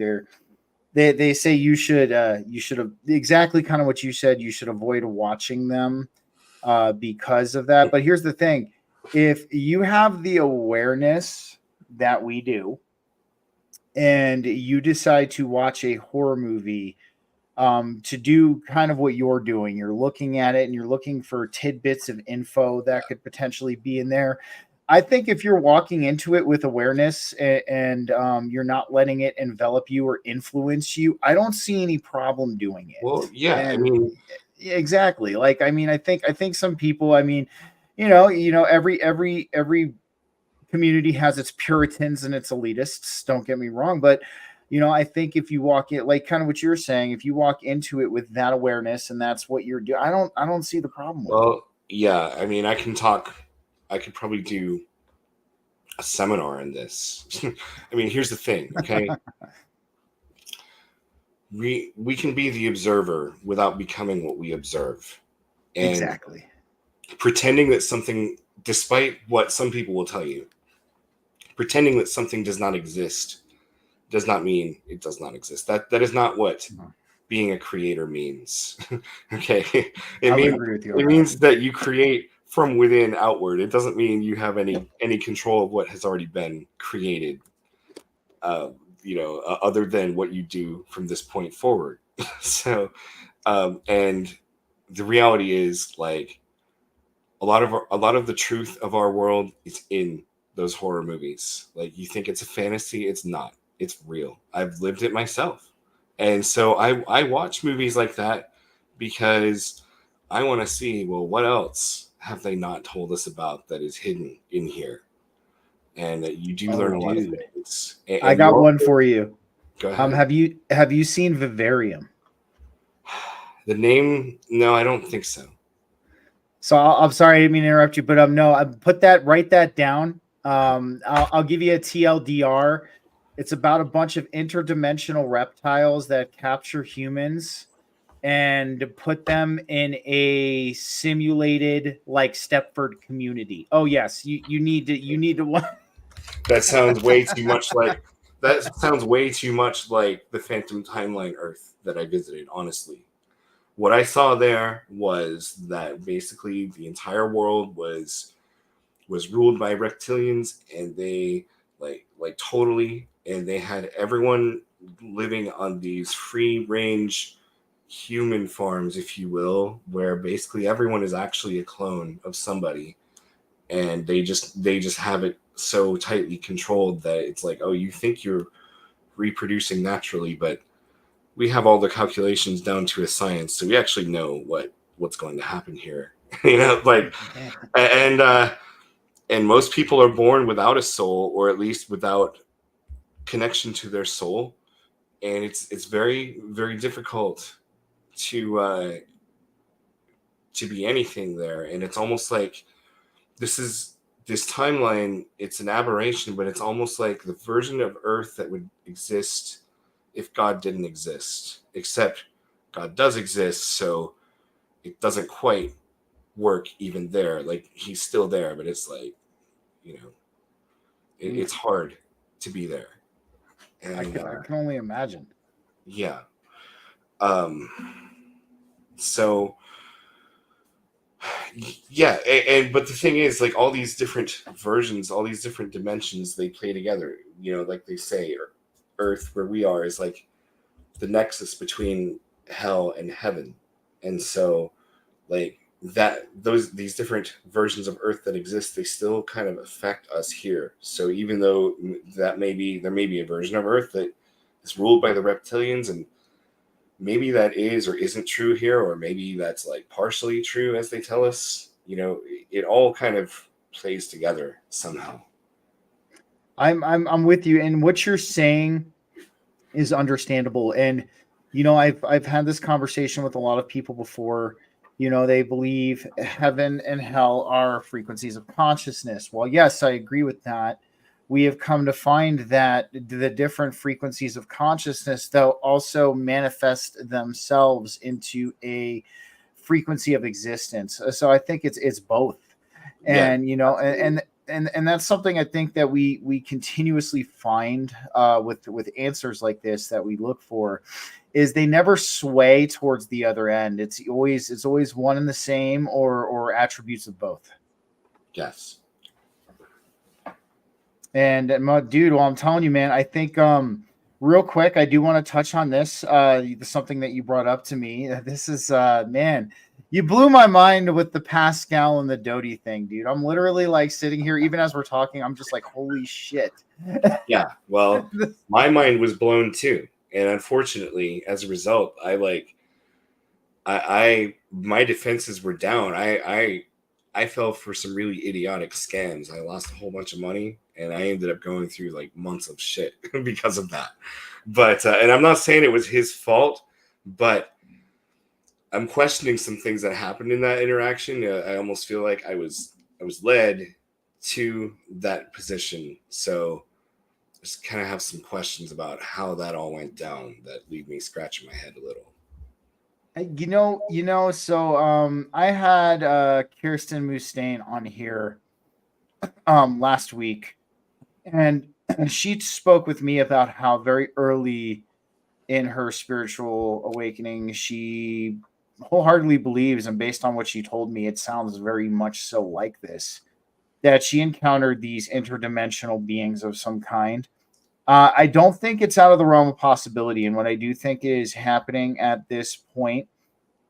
they say you should have exactly kind of what you said. You should avoid watching them because of that. But here's the thing: if you have the awareness that we do, and you decide to watch a horror movie, to do kind of what you're doing, you're looking at it and you're looking for tidbits of info that could potentially be in there. I think if you're walking into it with awareness and you're not letting it envelop you or influence you, I don't see any problem doing it. Well, yeah, and I mean, exactly. Like, I mean, I think some people, I mean, every community has its Puritans and its elitists. Don't get me wrong, but I think if you walk in, like kind of what you're saying, if you walk into it with that awareness and that's what you're doing, I don't see the problem with it. Well, yeah, I mean, I could probably do a seminar on this. I mean, here's the thing, okay? we can be the observer without becoming what we observe. And exactly. Pretending that something, despite what some people will tell you, pretending that something does not exist does not mean it does not exist. That is not what being a creator means. Okay, it means that you create from within outward. It doesn't mean you have any control of what has already been created. Other than what you do from this point forward. So, and the reality is, like, a lot of the truth of our world is in those horror movies. Like, you think it's a fantasy, it's not. It's real. I've lived it myself. And so I watch movies like that because I want to see, well, what else have they not told us about that is hidden in here? And you do learn a lot of things. And I got one for you. Go ahead. Have you seen Vivarium? The name? No, I don't think so. So I'm sorry, I didn't mean to interrupt you, but no, write that down. I'll give you a TLDR. It's about a bunch of interdimensional reptiles that capture humans and put them in a simulated like Stepford community. Oh yes, you need to. That sounds way too much like the Phantom Timeline Earth that I visited. Honestly, what I saw there was that basically the entire world was ruled by reptilians, and they like totally, and they had everyone living on these free range human farms, if you will, where basically everyone is actually a clone of somebody, and they just have it so tightly controlled that it's like, oh, you think you're reproducing naturally, but we have all the calculations down to a science, so we actually know what what's going to happen here. Like, and most people are born without a soul, or at least without connection to their soul, and it's very, very difficult to be anything there. And it's almost like this timeline, it's an aberration, but it's almost like the version of Earth that would exist if God didn't exist, except God does exist, so it doesn't quite work even there. Like, he's still there, but it's like, it's hard to be there. And I can only imagine. Yeah. So yeah, but the thing is, like, all these different versions, all these different dimensions, they play together. Like they say, Earth, where we are, is like the nexus between hell and heaven. And so, like, these different versions of Earth that exist, they still kind of affect us here. So even though there may be a version of Earth that is ruled by the reptilians, and maybe that is or isn't true here, or maybe that's like partially true, as they tell us, it all kind of plays together somehow. I'm with you, and what you're saying is understandable. And I've had this conversation with a lot of people before. They believe heaven and hell are frequencies of consciousness. Well, yes, I agree with that. We have come to find that the different frequencies of consciousness, though, also manifest themselves into a frequency of existence. So I think it's both. And and that's something I think that we continuously find with answers like this that we look for, is they never sway towards the other end. It's always one and the same, or attributes of both. Yes. And dude, well, I'm telling you, man, I think real quick, I do want to touch on this. Something that you brought up to me. This is man, you blew my mind with the Pascal and the Doty thing, dude. I'm literally like sitting here, even as we're talking, I'm just like, holy shit. Yeah. Well, my mind was blown too. And unfortunately, as a result, my defenses were down. I fell for some really idiotic scams. I lost a whole bunch of money, and I ended up going through like months of shit because of that. But and I'm not saying it was his fault, but I'm questioning some things that happened in that interaction. I almost feel like I was led to that position. So just kind of have some questions about how that all went down that leave me scratching my head a little. So I had Kirsten Mustaine on here last week, and she spoke with me about how very early in her spiritual awakening she wholeheartedly believes, and based on what she told me, it sounds very much so like this, that she encountered these interdimensional beings of some kind. I don't think it's out of the realm of possibility, and what I do think is happening at this point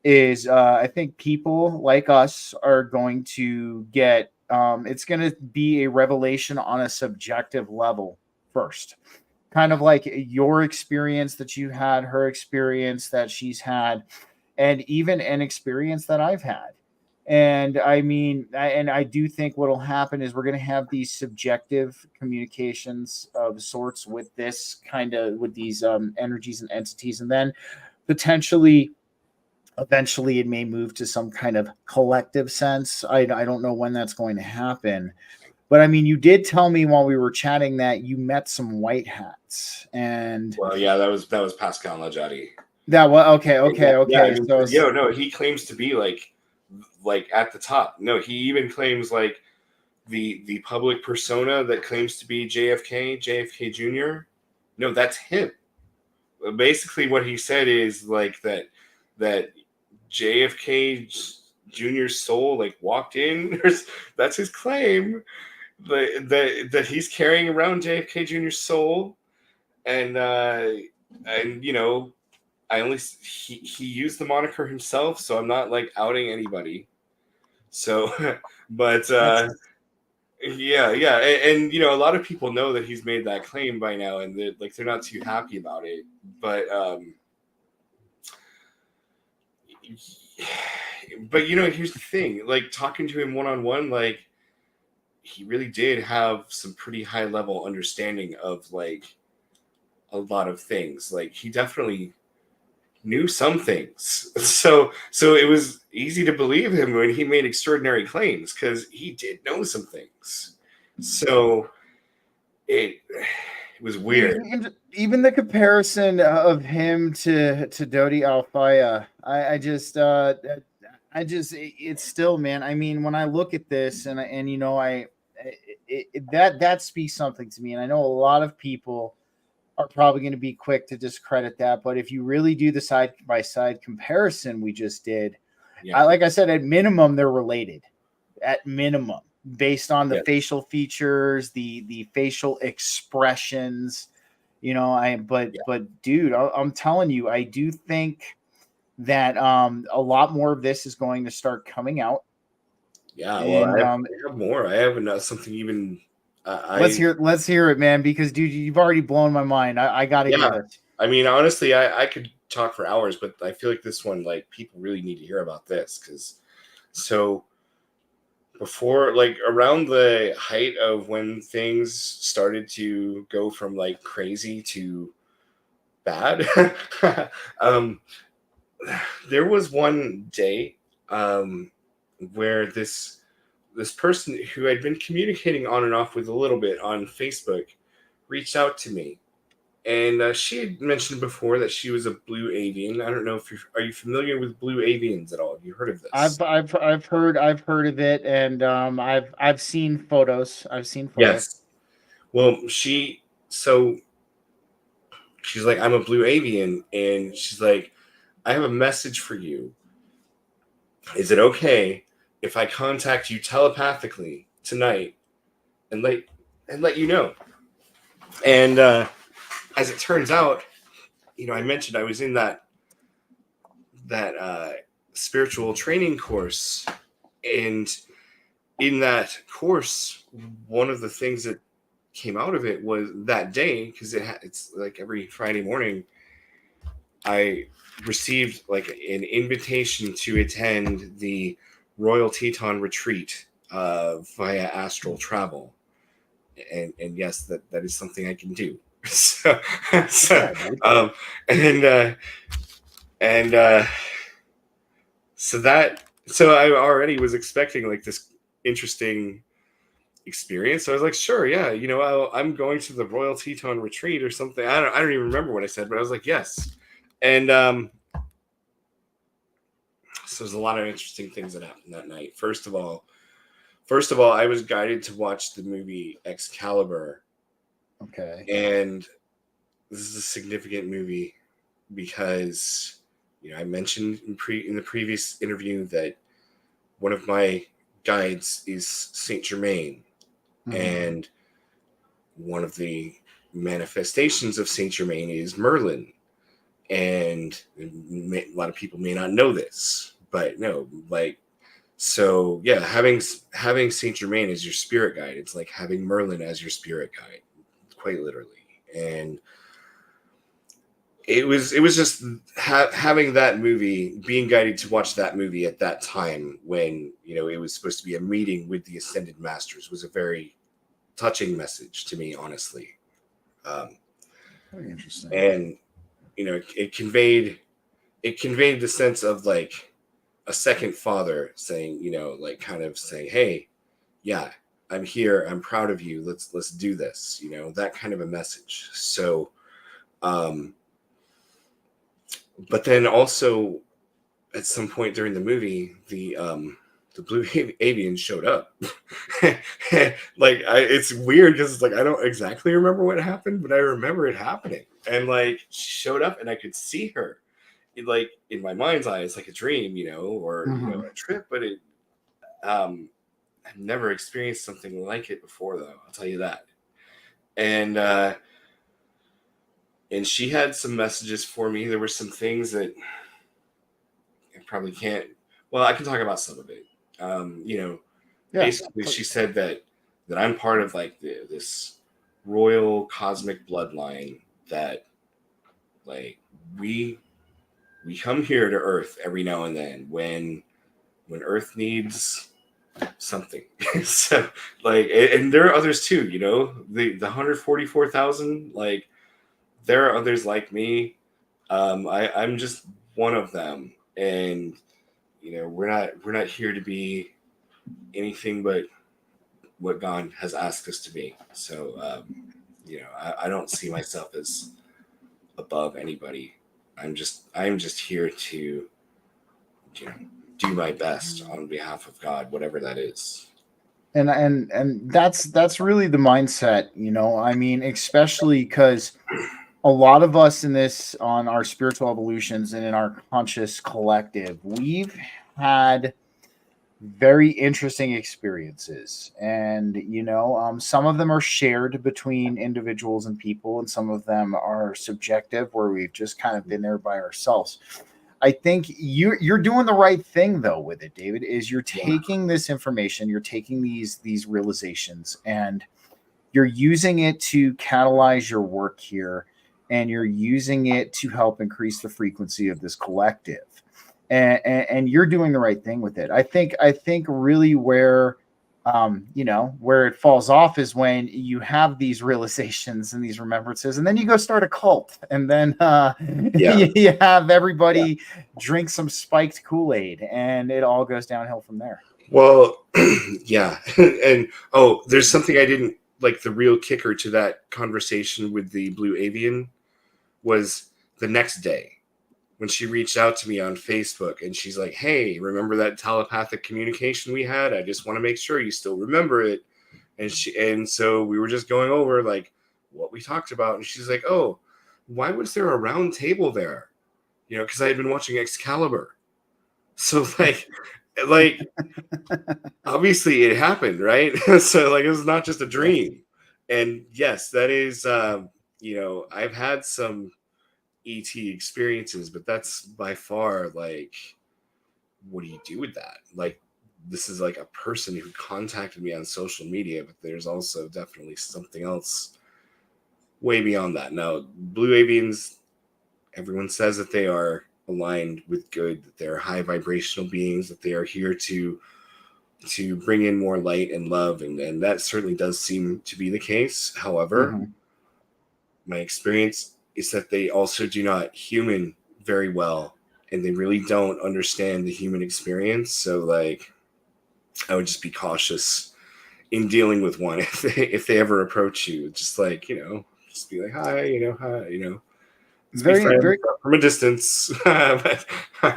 is I think people like us are going to get it's going to be a revelation on a subjective level first, kind of like your experience that you had, her experience that she's had, and even an experience that I've had. And I mean, I do think what will happen is we're going to have these subjective communications of sorts with these energies and entities, and then potentially eventually it may move to some kind of collective sense. I don't know when that's going to happen, but I mean, you did tell me while we were chatting that you met some white hats, and well, yeah, that was Pascal Najati. that was okay. Yeah, I mean, so no, he claims to be like at the top. No, he even claims like the public persona that claims to be JFK Jr. No, that's him. Basically, what he said is like that JFK Jr.'s soul like walked in. That's his claim. That he's carrying around JFK Jr.'s soul, and he used the moniker himself, so I'm not like outing anybody. So, but yeah, and a lot of people know that he's made that claim by now, and they're not too happy about it. But but here's the thing, like talking to him one-on-one, like he really did have some pretty high level understanding of like a lot of things. Like he definitely knew some things. So it was easy to believe him when he made extraordinary claims because he did know some things. So it was weird. Even the comparison of him to Dodi Alfaya, it's still, man. I mean, when I look at this and that speaks something to me, and I know a lot of people are probably going to be quick to discredit that, but if you really do the side by side comparison we just did, Yeah. like I said, at minimum they're related. At minimum, based on the Yeah. facial features, the facial expressions, but dude, I'm telling you, I do think that a lot more of this is going to start coming out. Yeah, well, And I have more. I have something even. let's hear it, man, because dude, you've already blown my mind. I gotta hear Yeah, this. I mean, honestly, I could talk for hours, but I feel like this one, like, people really need to hear about this because so before, like, around the height of when things started to go from like crazy to bad, um, there was one day where this person who I'd been communicating on and off with a little bit on Facebook reached out to me. And she had mentioned before that she was a blue avian. I don't know if are you familiar with blue avians at all? Have you heard of this? I've heard of it, and I've seen photos. I've seen photos. Yes. Well, so she's like, I'm a blue avian, and she's like, I have a message for you. Is it okay if I contact you telepathically tonight and let you know? And as it turns out, I mentioned I was in that spiritual training course, and in that course, one of the things that came out of it was that day, because it's like every Friday morning, I received like an invitation to attend the Royal Teton retreat via astral travel, and yes, that is something I can do. so, so Yeah, dude. And and so I already was expecting like this interesting experience. So I was like, sure, yeah, I'm going to the Royal Teton retreat or something. I don't even remember what I said, but I was like, yes. And so there's a lot of interesting things that happened that night. First of all, I was guided to watch the movie Excalibur. Okay. And this is a significant movie because I mentioned in the previous interview that one of my guides is Saint Germain, and one of the manifestations of Saint Germain is Merlin. And a lot of people may not know this, but no, like, so yeah, having Saint Germain as your spirit guide, it's like having Merlin as your spirit guide, quite literally. And it was just having that movie, being guided to watch that movie at that time when it was supposed to be a meeting with the Ascended Masters, was a very touching message to me, honestly. Very interesting. And it conveyed the sense of like a second father saying, like kind of saying, hey, yeah, I'm here, I'm proud of you, let's do this, that kind of a message. So but then also at some point during the movie, the blue avian showed up. Like, it's weird because it's like I don't exactly remember what happened, but I remember it happening. And like, she showed up, and I could see her. Like in my mind's eye, it's like a dream, or a trip. But I've never experienced something like it before, though. I'll tell you that. And she had some messages for me. There were some things that I probably can't. Well, I can talk about some of it. Yeah. Basically, she said that I'm part of like this royal cosmic bloodline, that like we come here to Earth every now and then when when Earth needs something. So like, and there are others too, you know, the 144,000, like there are others like me. I'm just one of them, and you know, we're not here to be anything but what God has asked us to be. So you know, I don't see myself as above anybody. I'm just here to, you know, do my best on behalf of God, whatever that is. And that's really the mindset, you know. I mean, especially because a lot of us in this, on our spiritual evolutions and in our conscious collective, we've had very interesting experiences, and you know, some of them are shared between individuals and people, and some of them are subjective, where we've just kind of been there by ourselves. I think you're doing the right thing though with it, David. Is you're Yeah. taking this information, you're taking these realizations, and you're using it to catalyze your work here, and you're using it to help increase the frequency of this collective, and you're doing the right thing with it. I think really where you know, where it falls off is when you have these realizations and these remembrances, and then you go start a cult, and then Yeah. you have everybody drink some spiked Kool-Aid, and it all goes downhill from there. Well, yeah. And oh, there's something I didn't like. The real kicker to that conversation with the Blue Avian was the next day when she reached out to me on Facebook, and she's like, "Hey, remember that telepathic communication we had? I just want to make sure you still remember it." And so we were just going over like what we talked about, and she's like, "Oh, why was there a round table there?" You know, because I had been watching Excalibur. So like obviously it happened, right? So like it was not just a Yes. dream. And yes, that is you know, I've had some ET experiences, but that's by far like, what do you do with that? Like, this is like a person who contacted me on social media, but there's also definitely something else way beyond that. Now, Blue Avians, everyone says that they are aligned with good, that they're high vibrational beings, that they are here to bring in more light and love, and that certainly does seem to be the case. However, Mhm. my experience is that they also do not human very well, and they really don't understand the human experience. So like, I would just be cautious in dealing with one if they ever approach you. Just like, you know, just be like, hi, you know, hi, you know, let's be Very, friends very. from a distance. But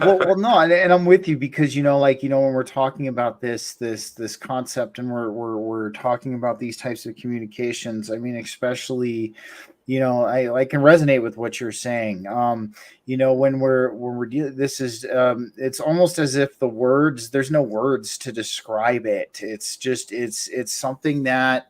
Well, no, and I'm with you, because you know, like, you know, when we're talking about this concept, and we're talking about these types of communications. I mean, especially, you know, I can resonate with what you're saying. You know, when we're dealing, this is it's almost as if there's no words to describe it. It's just it's something that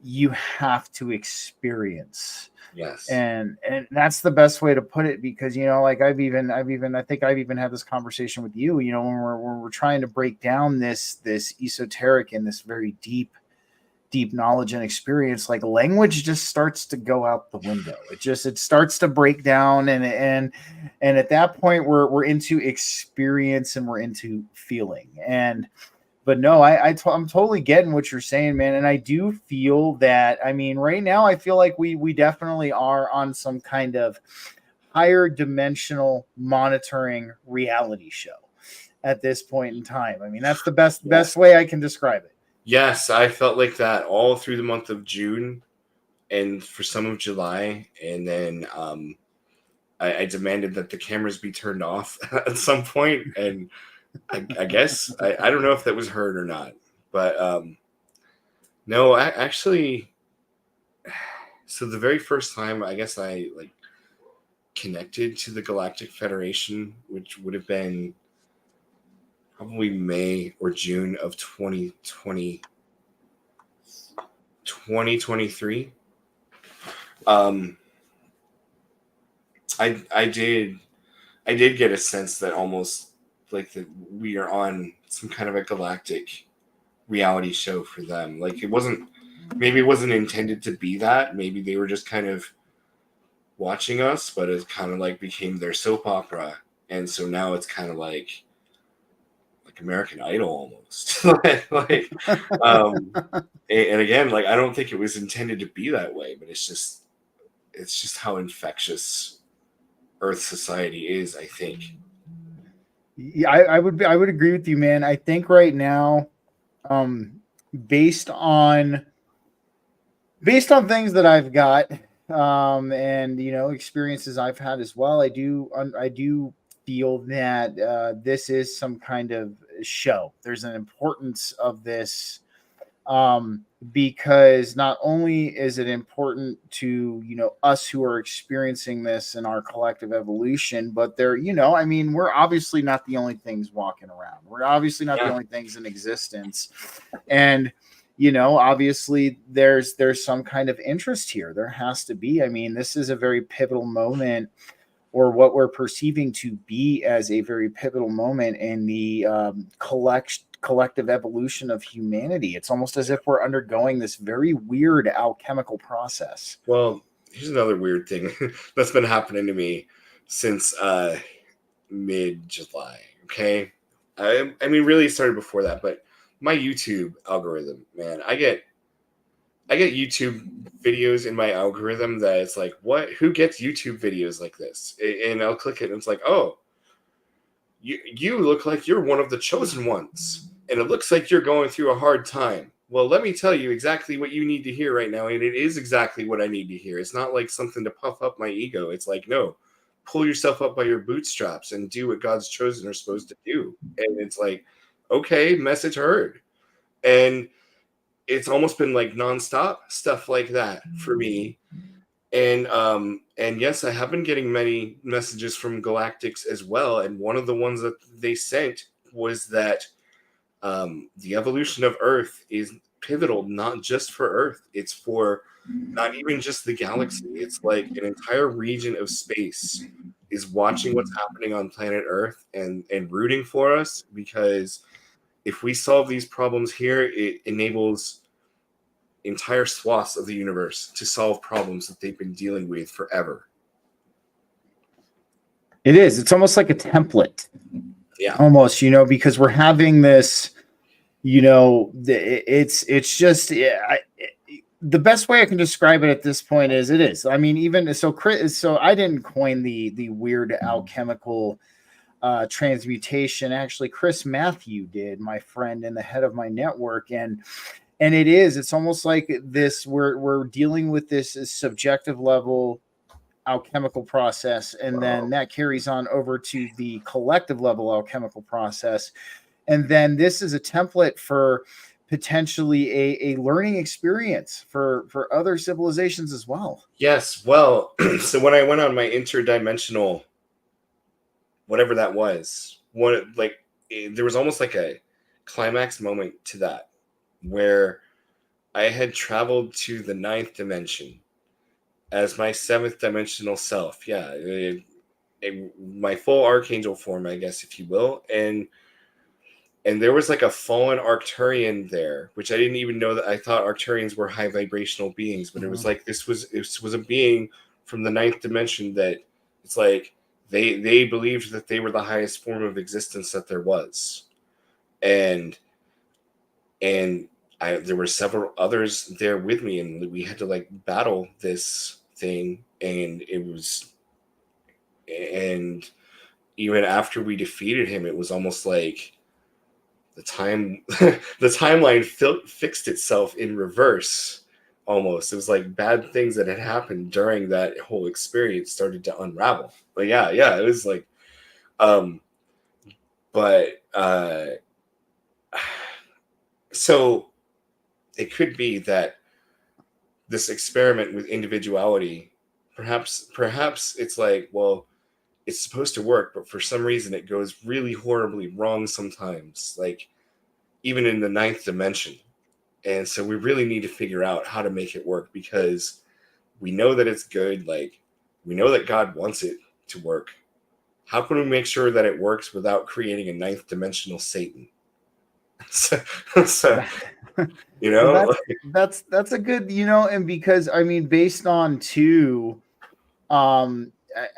you have to experience, yes, and that's the best way to put it, because you know, like, I've even I think I've even had this conversation with you, you know, when we're trying to break down this esoteric and this very deep knowledge and experience, like, language just starts to go out the window. It starts to break down, and at that point we're into experience, and we're into feeling. And but no, I'm totally getting what you're saying, man. And I do feel that, I mean, right now I feel like we definitely are on some kind of higher dimensional monitoring reality show at this point in time. I mean, that's the yeah. best way I can describe it. Yes, I felt like that all through the month of June and for some of July. And then I demanded that the cameras be turned off at some point. And I guess, I don't know if that was heard or not. But no, I actually, so the very first time I guess I like connected to the Galactic Federation, which would have been probably May or June of 2023. Um, I did get a sense that almost like that we are on some kind of a galactic reality show for them. Like, it wasn't intended to be that. Maybe they were just kind of watching us, but it kind of like became their soap opera. And so now it's kind of like American Idol almost. like and again, like I don't think it was intended to be that way, but it's just how infectious Earth society is, I think. Yeah, I would agree with you, man. I think right now, um, based on things that I've got, and experiences I've had as well, I do feel that this is some kind of show. There's an importance of this, because not only is it important to us who are experiencing this in our collective evolution, but I mean, we're obviously not the only things walking around. We're obviously not the only things in existence, and obviously there's some kind of interest here. There has to be. I mean, this is a very pivotal moment, or what we're perceiving to be as a very pivotal moment in the collective evolution of humanity. It's almost as if we're undergoing this very weird alchemical process. Well, here's another weird thing that's been happening to me since mid-July. Okay, I mean, really started before that, but my YouTube algorithm, man, I get YouTube videos in my algorithm that it's like, what? Who gets YouTube videos like this? And I'll click it, and it's like, oh, you look like you're one of the chosen ones, and it looks like you're going through a hard time. Well, let me tell you exactly what you need to hear right now, and it is exactly what I need to hear. It's not like something to puff up my ego. It's like, no, pull yourself up by your bootstraps and do what God's chosen are supposed to do. And it's like, okay, message heard. And it's almost been like nonstop stuff like that for me. And yes, I have been getting many messages from Galactics as well. And one of the ones that they sent was that the evolution of Earth is pivotal, not just for Earth. It's for not even just the galaxy. It's like an entire region of space is watching what's happening on planet Earth and rooting for us, because if we solve these problems here, it enables entire swaths of the universe to solve problems that they've been dealing with forever. It is. It's almost like a template. Yeah. Almost, because we're having this, it's just, the best way I can describe it at this point is it is. I mean, even so, I didn't coin the weird alchemical transmutation. Actually, Chris Matthew did, my friend and the head of my network, and it's almost like this. We're dealing with this subjective level alchemical process, and then that carries on over to the collective level alchemical process, and then this is a template for potentially a learning experience for other civilizations as well. Yes. Well, so when I went on my interdimensional, whatever that was, there was almost like a climax moment to that, where I had traveled to the 9th dimension as my 7th dimensional self. Yeah, my full archangel form, I guess, if you will. And there was like a fallen Arcturian there, which I didn't even know that. I thought Arcturians were high vibrational beings, but it was like this was a being from the 9th dimension that it's like they believed that they were the highest form of existence that there was. And there were several others there with me, and we had to like battle this thing, and even after we defeated him, it was almost like the timeline fixed itself in reverse. Almost, it was like bad things that had happened during that whole experience started to unravel. But yeah, it was like, so it could be that this experiment with individuality, perhaps it's like, well, it's supposed to work, but for some reason it goes really horribly wrong sometimes, like even in the 9th dimension. And so we really need to figure out how to make it work, because we know that it's good. Like, we know that God wants it to work. How can we make sure that it works without creating a 9th dimensional Satan? so Well, that's a good, and because I mean, based on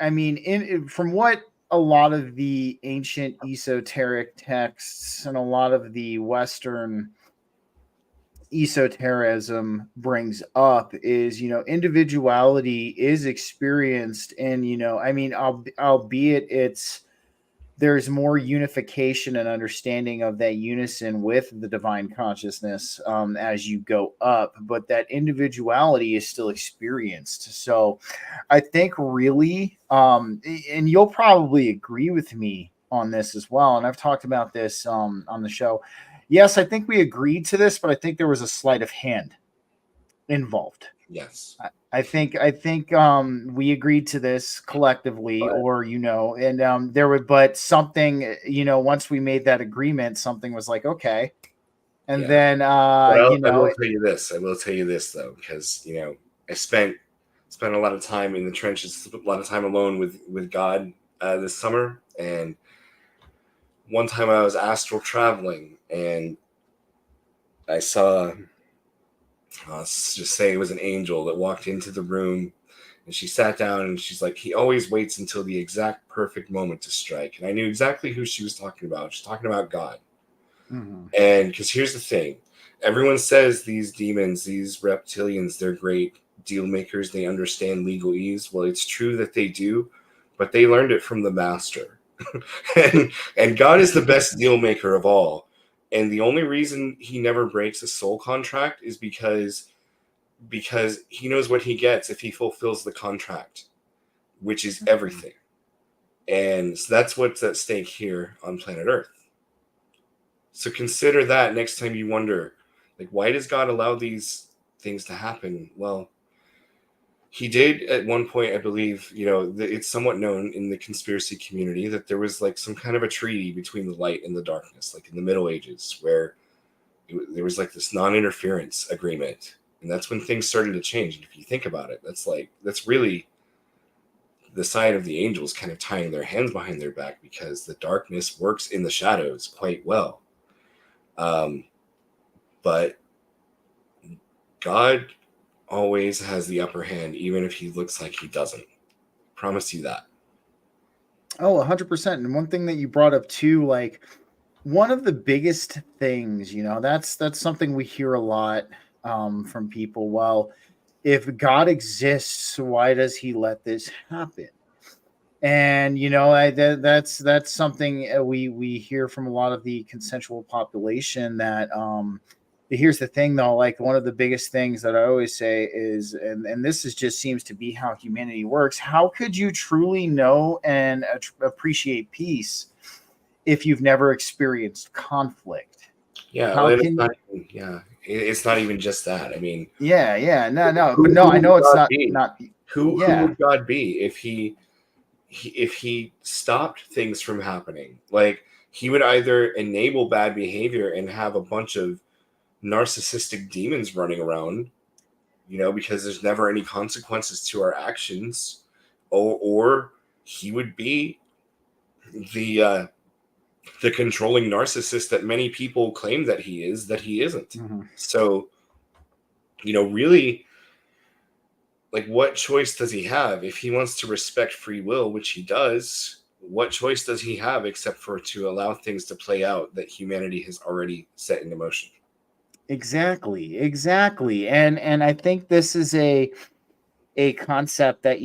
I mean, from what a lot of the ancient esoteric texts and a lot of the Western esotericism brings up is, individuality is experienced, and I mean, albeit there's more unification and understanding of that unison with the divine consciousness as you go up, but that individuality is still experienced. So I think really, and you'll probably agree with me on this as well, and I've talked about this on the show. Yes, I think we agreed to this, but I think there was a sleight of hand involved. Yes. I think we agreed to this collectively, But or and there would, but something, once we made that agreement, something was like, okay, and yeah. then Well, I will tell you this. I will tell you this though, because I spent a lot of time in the trenches, a lot of time alone with God this summer, and one time I was astral traveling, and I saw, let's just say it was an angel that walked into the room, and she sat down, and she's like, he always waits until the exact perfect moment to strike. And I knew exactly who she was talking about. She's talking about God. Mhm. And because here's the thing, everyone says these demons, these reptilians, they're great deal makers. They understand legalese. Well, it's true that they do, but they learned it from the master. and God is the best deal maker of all. And the only reason he never breaks a soul contract is because he knows what he gets if he fulfills the contract, which is everything. And so that's what's at stake here on planet Earth. So consider that next time you wonder, like, why does God allow these things to happen? Well, he did at one point, I believe, it's somewhat known in the conspiracy community that there was like some kind of a treaty between the light and the darkness, like in the Middle Ages, where there was like this non-interference agreement. And that's when things started to change. And if you think about it, that's really the side of the angels kind of tying their hands behind their back, because the darkness works in the shadows quite well. But God always has the upper hand, even if he looks like he doesn't. Promise you that. Oh, 100%. And one thing that you brought up too, like one of the biggest things, that's something we hear a lot from people. Well, if God exists, why does he let this happen? And that's something we hear from a lot of the consensual population. That here's the thing though, like one of the biggest things that I always say is, and this is just seems to be how humanity works. How could you truly know and appreciate peace if you've never experienced conflict? Yeah, How it's can not even, it's not even just that. I mean, no, but who no, I would know it's God be? not Who yeah. would God be if he stopped things from happening? Like, he would either enable bad behavior and have a bunch of narcissistic demons running around, because there's never any consequences to our actions, or he would be the the controlling narcissist that many people claim that he is, that he isn't. Mhm. So, really, like, what choice does he have if he wants to respect free will, which he does? What choice does he have except for to allow things to play out that humanity has already set into motion? Exactly. And I think this is a concept that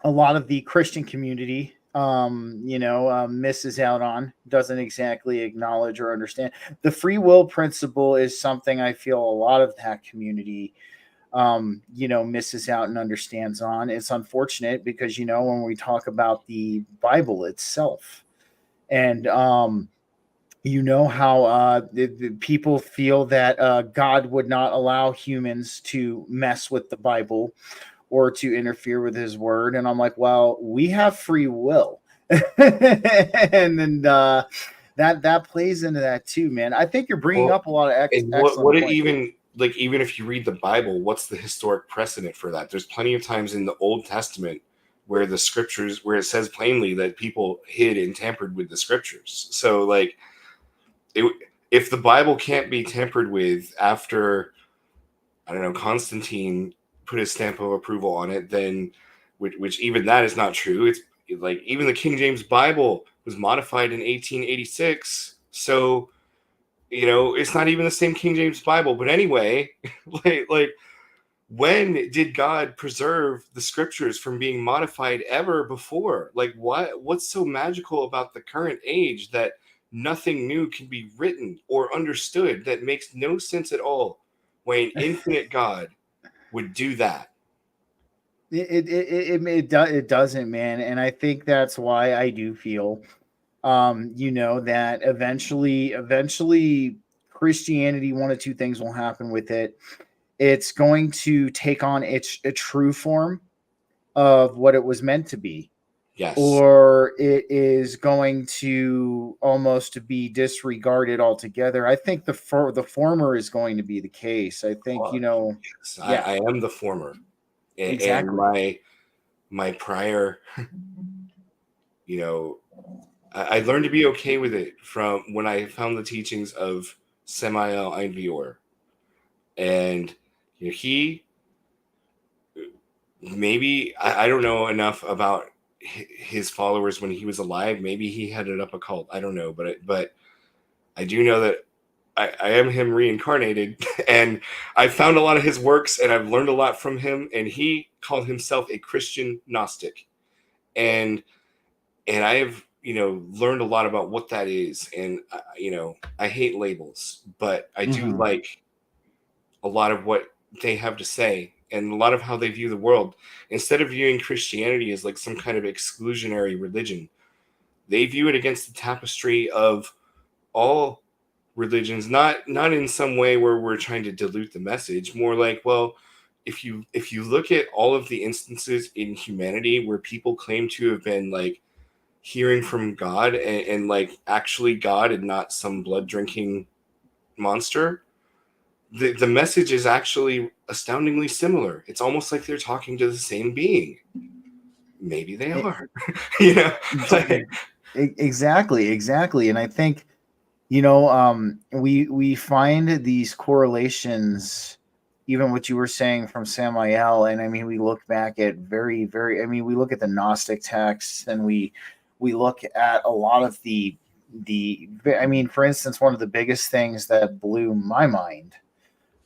a lot of the Christian community misses out on, doesn't exactly acknowledge or understand. The free will principle is something I feel a lot of that community misses out and understands on. It's unfortunate because when we talk about the Bible itself, and how the people feel that God would not allow humans to mess with the Bible or to interfere with his word. And I'm like, well, we have free will. And then that plays into that too, man. I think you're bringing Well, up a lot of and what excellent it points. even, like, even if you read the Bible, what's the historic precedent for that? There's plenty of times in the Old Testament where the scriptures, where it says plainly that people hid and tampered with the scriptures. So, like, if the Bible can't be tampered with after, I don't know, Constantine put his stamp of approval on it, then which even that is not true. like even the King James Bible was modified in 1886. So, it's not even the same King James Bible. But anyway, like when did God preserve the scriptures from being modified ever before? Like what's so magical about the current age that nothing new can be written or understood? That makes no sense at all. When an infinite God would do that. It doesn't, man. And I think that's why I do feel that eventually Christianity, one of two things will happen with it. It's going to take on a true form of what it was meant to be, Yes. or it is going to almost be disregarded altogether. I think the former is going to be the case. I think, Yes, yeah, I am the former. And exactly. my prior, I learned to be okay with it from when I found the teachings of Samael and he maybe I don't know enough about his followers when he was alive. Maybe he headed up a cult. I don't know, but I do know that I am him reincarnated, and I found a lot of his works, and I've learned a lot from him. And he called himself a Christian Gnostic, and I've learned a lot about what that is. And I hate labels, but I do like a lot of what they have to say and a lot of how they view the world. Instead of viewing Christianity as like some kind of exclusionary religion, they view it against the tapestry of all religions, not in some way where we're trying to dilute the message, more like, well, if you look at all of the instances in humanity where people claim to have been like hearing from God and like actually God and not some blood drinking monster, the message is actually astoundingly similar. It's almost like they're talking to the same being. Maybe they are. you know like, Exactly. And I think, we find these correlations, even what you were saying from Samael. And I mean, we look back at we look at the Gnostic texts, and we look at a lot of I mean, for instance, one of the biggest things that blew my mind,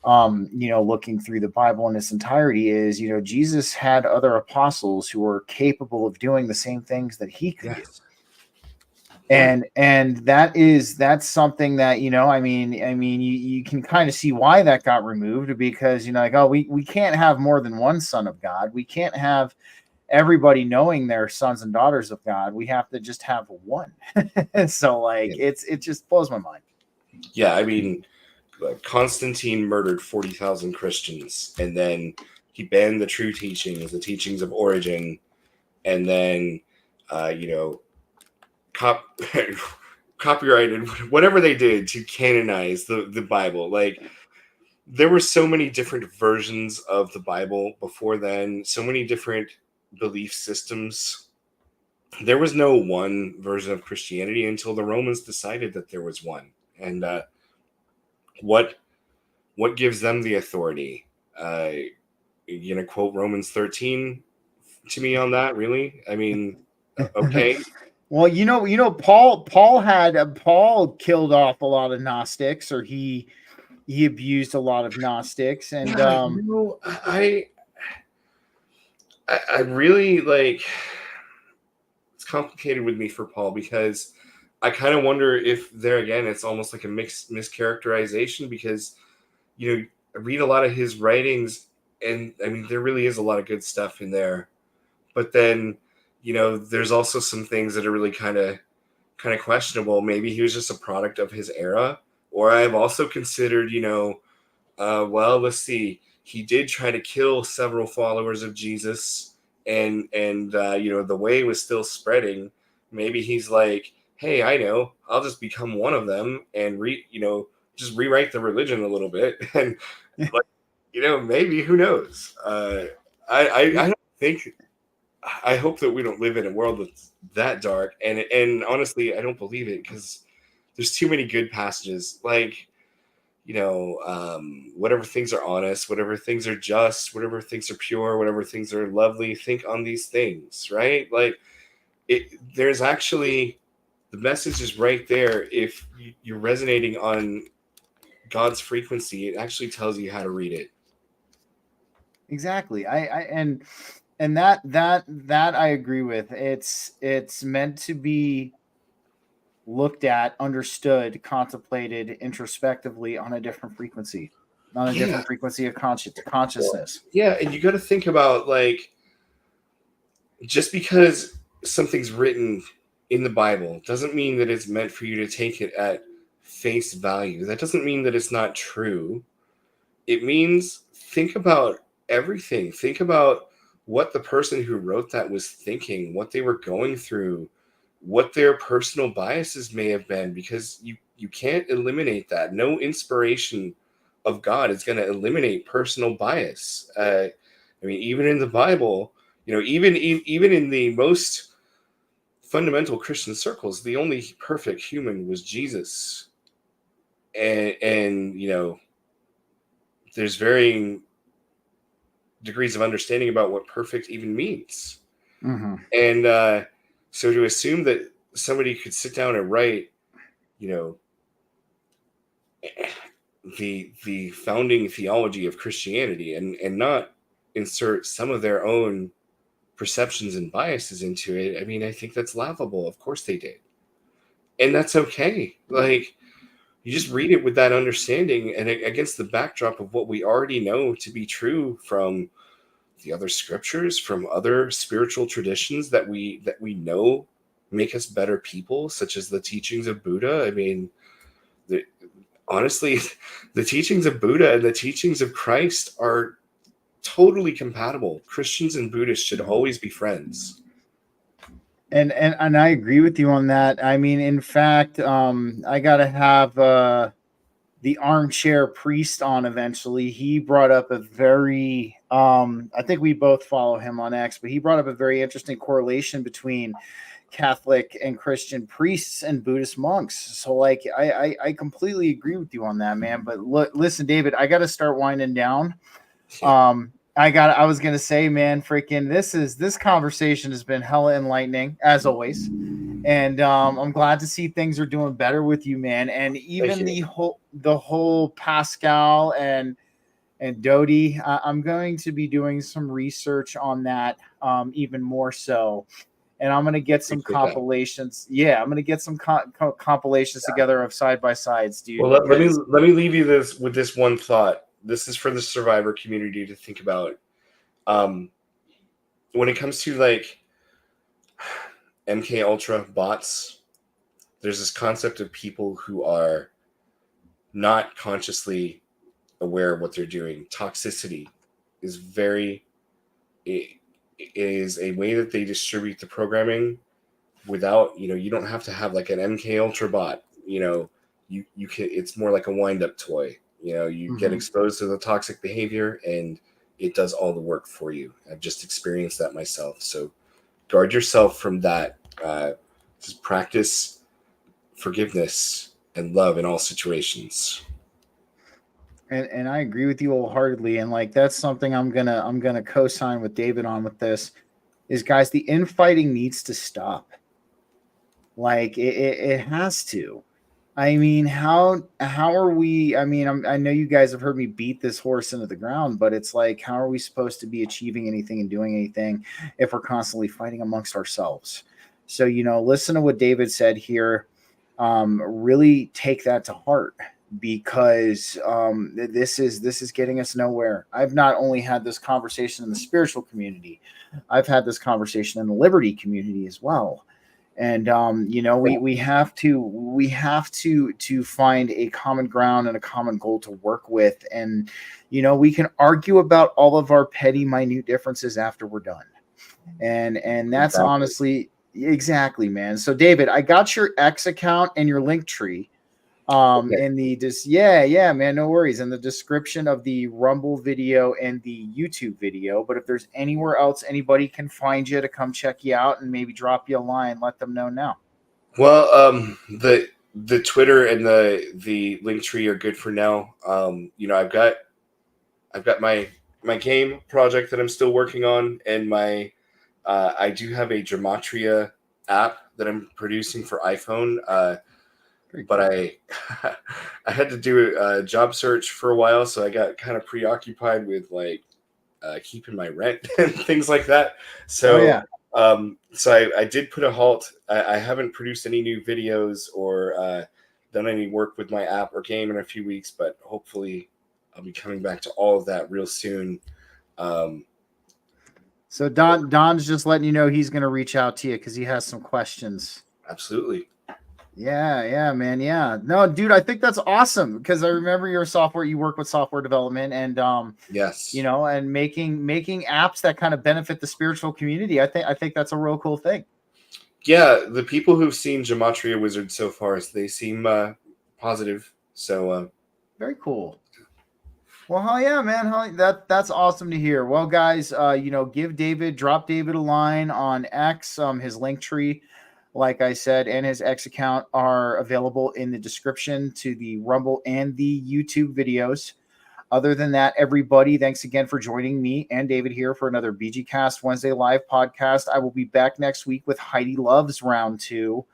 looking through the Bible in its entirety is, Jesus had other apostles who were capable of doing the same things that he could do. yes. Yeah. And that's something that, you can kind of see why that got removed, because, like, oh, we can't have more than one son of God. We can't have everybody knowing they're sons and daughters of God. We have to just have one. So like, Yeah. it just blows my mind. Yeah, I mean, Constantine murdered 40,000 Christians, and then he banned the true teachings, the teachings of origin, and then, you know, copyrighted whatever they did to canonize the Bible. Like, there were so many different versions of the Bible before then, so many different belief systems. There was no one version of Christianity until the Romans decided that there was one. And what what gives them the authority? You gonna quote Romans 13 to me on that? Really? I mean, okay. Well, Paul killed off a lot of Gnostics, or he abused a lot of Gnostics. And Yeah, I really like. It's complicated with me for Paul because I kind of wonder if there again it's almost like a mixed mischaracterization because I read a lot of his writings and I mean there really is a lot of good stuff in there, but then there's also some things that are really kind of questionable. Maybe he was just a product of his era, or I've also considered well, let's see. He did try to kill several followers of Jesus, and the way was still spreading. Maybe he's like, hey, I know, I'll just become one of them and just rewrite the religion a little bit, and like, maybe who knows? I don't think. I hope that we don't live in a world that's that dark, and honestly, I don't believe it because there's too many good passages like whatever things are honest, whatever things are just, whatever things are pure, whatever things are lovely, think on these things, right? Like there's actually, the message is right there. If you're resonating on God's frequency, it actually tells you how to read it. Exactly. And that I agree with. It's meant to be looked at, understood, contemplated introspectively on a different frequency, on a Yeah. different frequency of consciousness. Yeah, and you got to think about, like, just because something's written in the Bible doesn't mean that it's meant for you to take it at face value. That doesn't mean that it's not true. It means think about everything. Think about what the person who wrote that was thinking, what they were going through, what their personal biases may have been, because you can't eliminate that. No inspiration of God is going to eliminate personal bias. I mean, even in the Bible, even in the most fundamental Christian circles, the only perfect human was Jesus. And there's varying degrees of understanding about what perfect even means. Mm-hmm. And so to assume that somebody could sit down and write, the founding theology of Christianity and not insert some of their own perceptions and biases into it, I mean, I think that's laughable. Of course they did. And that's okay. Like, you just read it with that understanding and against the backdrop of what we already know to be true from the other scriptures, from other spiritual traditions that we know make us better people, such as the teachings of Buddha. I mean, honestly, the teachings of Buddha and the teachings of Christ are totally compatible. Christians and Buddhists should always be friends. And I agree with you on that. I mean, in fact, I gotta have the armchair priest on eventually. He brought up a very I think we both follow him on X, but he brought up a very interesting correlation between Catholic and Christian priests and Buddhist monks. So like I completely agree with you on that, man. But listen, David, I got to start winding down. I was gonna say, man, freaking this conversation has been hella enlightening as always, and I'm glad to see things are doing better with you, man. And even the whole Pascal and Dodi, I'm going to be doing some research on that, even more so. And I'm gonna get some compilations. Yeah, I'm gonna get some compilations together of side by sides, dude. Well, let me leave you with this one thought. This is for the survivor community to think about. When it comes to like MK Ultra bots, there's this concept of people who are not consciously aware of what they're doing. Toxicity is it is a way that they distribute the programming without, you don't have to have like an MK Ultra bot. You can, it's more like a wind-up toy. You get exposed to the toxic behavior and it does all the work for you. I've just experienced that myself. So guard yourself from that. Just practice forgiveness and love in all situations. And I agree with you wholeheartedly. And like that's something I'm gonna co-sign with David on with this is, guys, the infighting needs to stop. Like it has to. I mean, how are we? I mean, I know you guys have heard me beat this horse into the ground, but it's like, how are we supposed to be achieving anything and doing anything if we're constantly fighting amongst ourselves? So, listen to what David said here. Really take that to heart, because this is getting us nowhere. I've not only had this conversation in the spiritual community, I've had this conversation in the liberty community as well. And we have to find a common ground and a common goal to work with. And we can argue about all of our petty minute differences after we're done, and that's exactly. Honestly, exactly, man. So David, I got your X account and your link tree in the man, no worries, in the description of the Rumble video and the YouTube video. But if there's anywhere else anybody can find you to come check you out and maybe drop you a line, let them know now. Well, the Twitter and the link tree are good for now. I've got my game project that I'm still working on, and I do have a gematria app that I'm producing for iPhone. Very But cool. I had to do a job search for a while, so I got kind of preoccupied with like keeping my rent and things like that. Oh So yeah. I did put a halt. I haven't produced any new videos or done any work with my app or game in a few weeks, but hopefully I'll be coming back to all of that real soon. So Don's just letting you know he's going to reach out to you because he has some questions. Absolutely. Yeah, man. Yeah. No, dude, I think that's awesome because I remember you work with software development and Yes. and making apps that kind of benefit the spiritual community. I think that's a real cool thing. Yeah, the people who've seen Gematria Wizard so far, they seem positive. So Very cool. Well, hell yeah, man. That's awesome to hear. Well, guys, drop David a line on X. His link tree, like I said, and his X account are available in the description to the Rumble and the YouTube videos. Other than that, everybody, thanks again for joining me and David here for another BG Cast Wednesday Live podcast. I will be back next week with Heidi Love's round 2.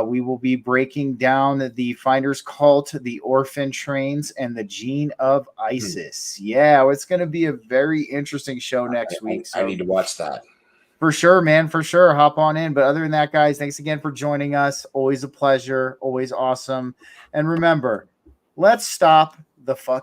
We will be breaking down the Finder's Cult, the Orphan Trains, and the Gene of Isis. Yeah, it's going to be a very interesting show next week. I need to watch that. For sure, man. For sure. Hop on in. But other than that, guys, thanks again for joining us. Always a pleasure. Always awesome. And remember, let's stop the fuck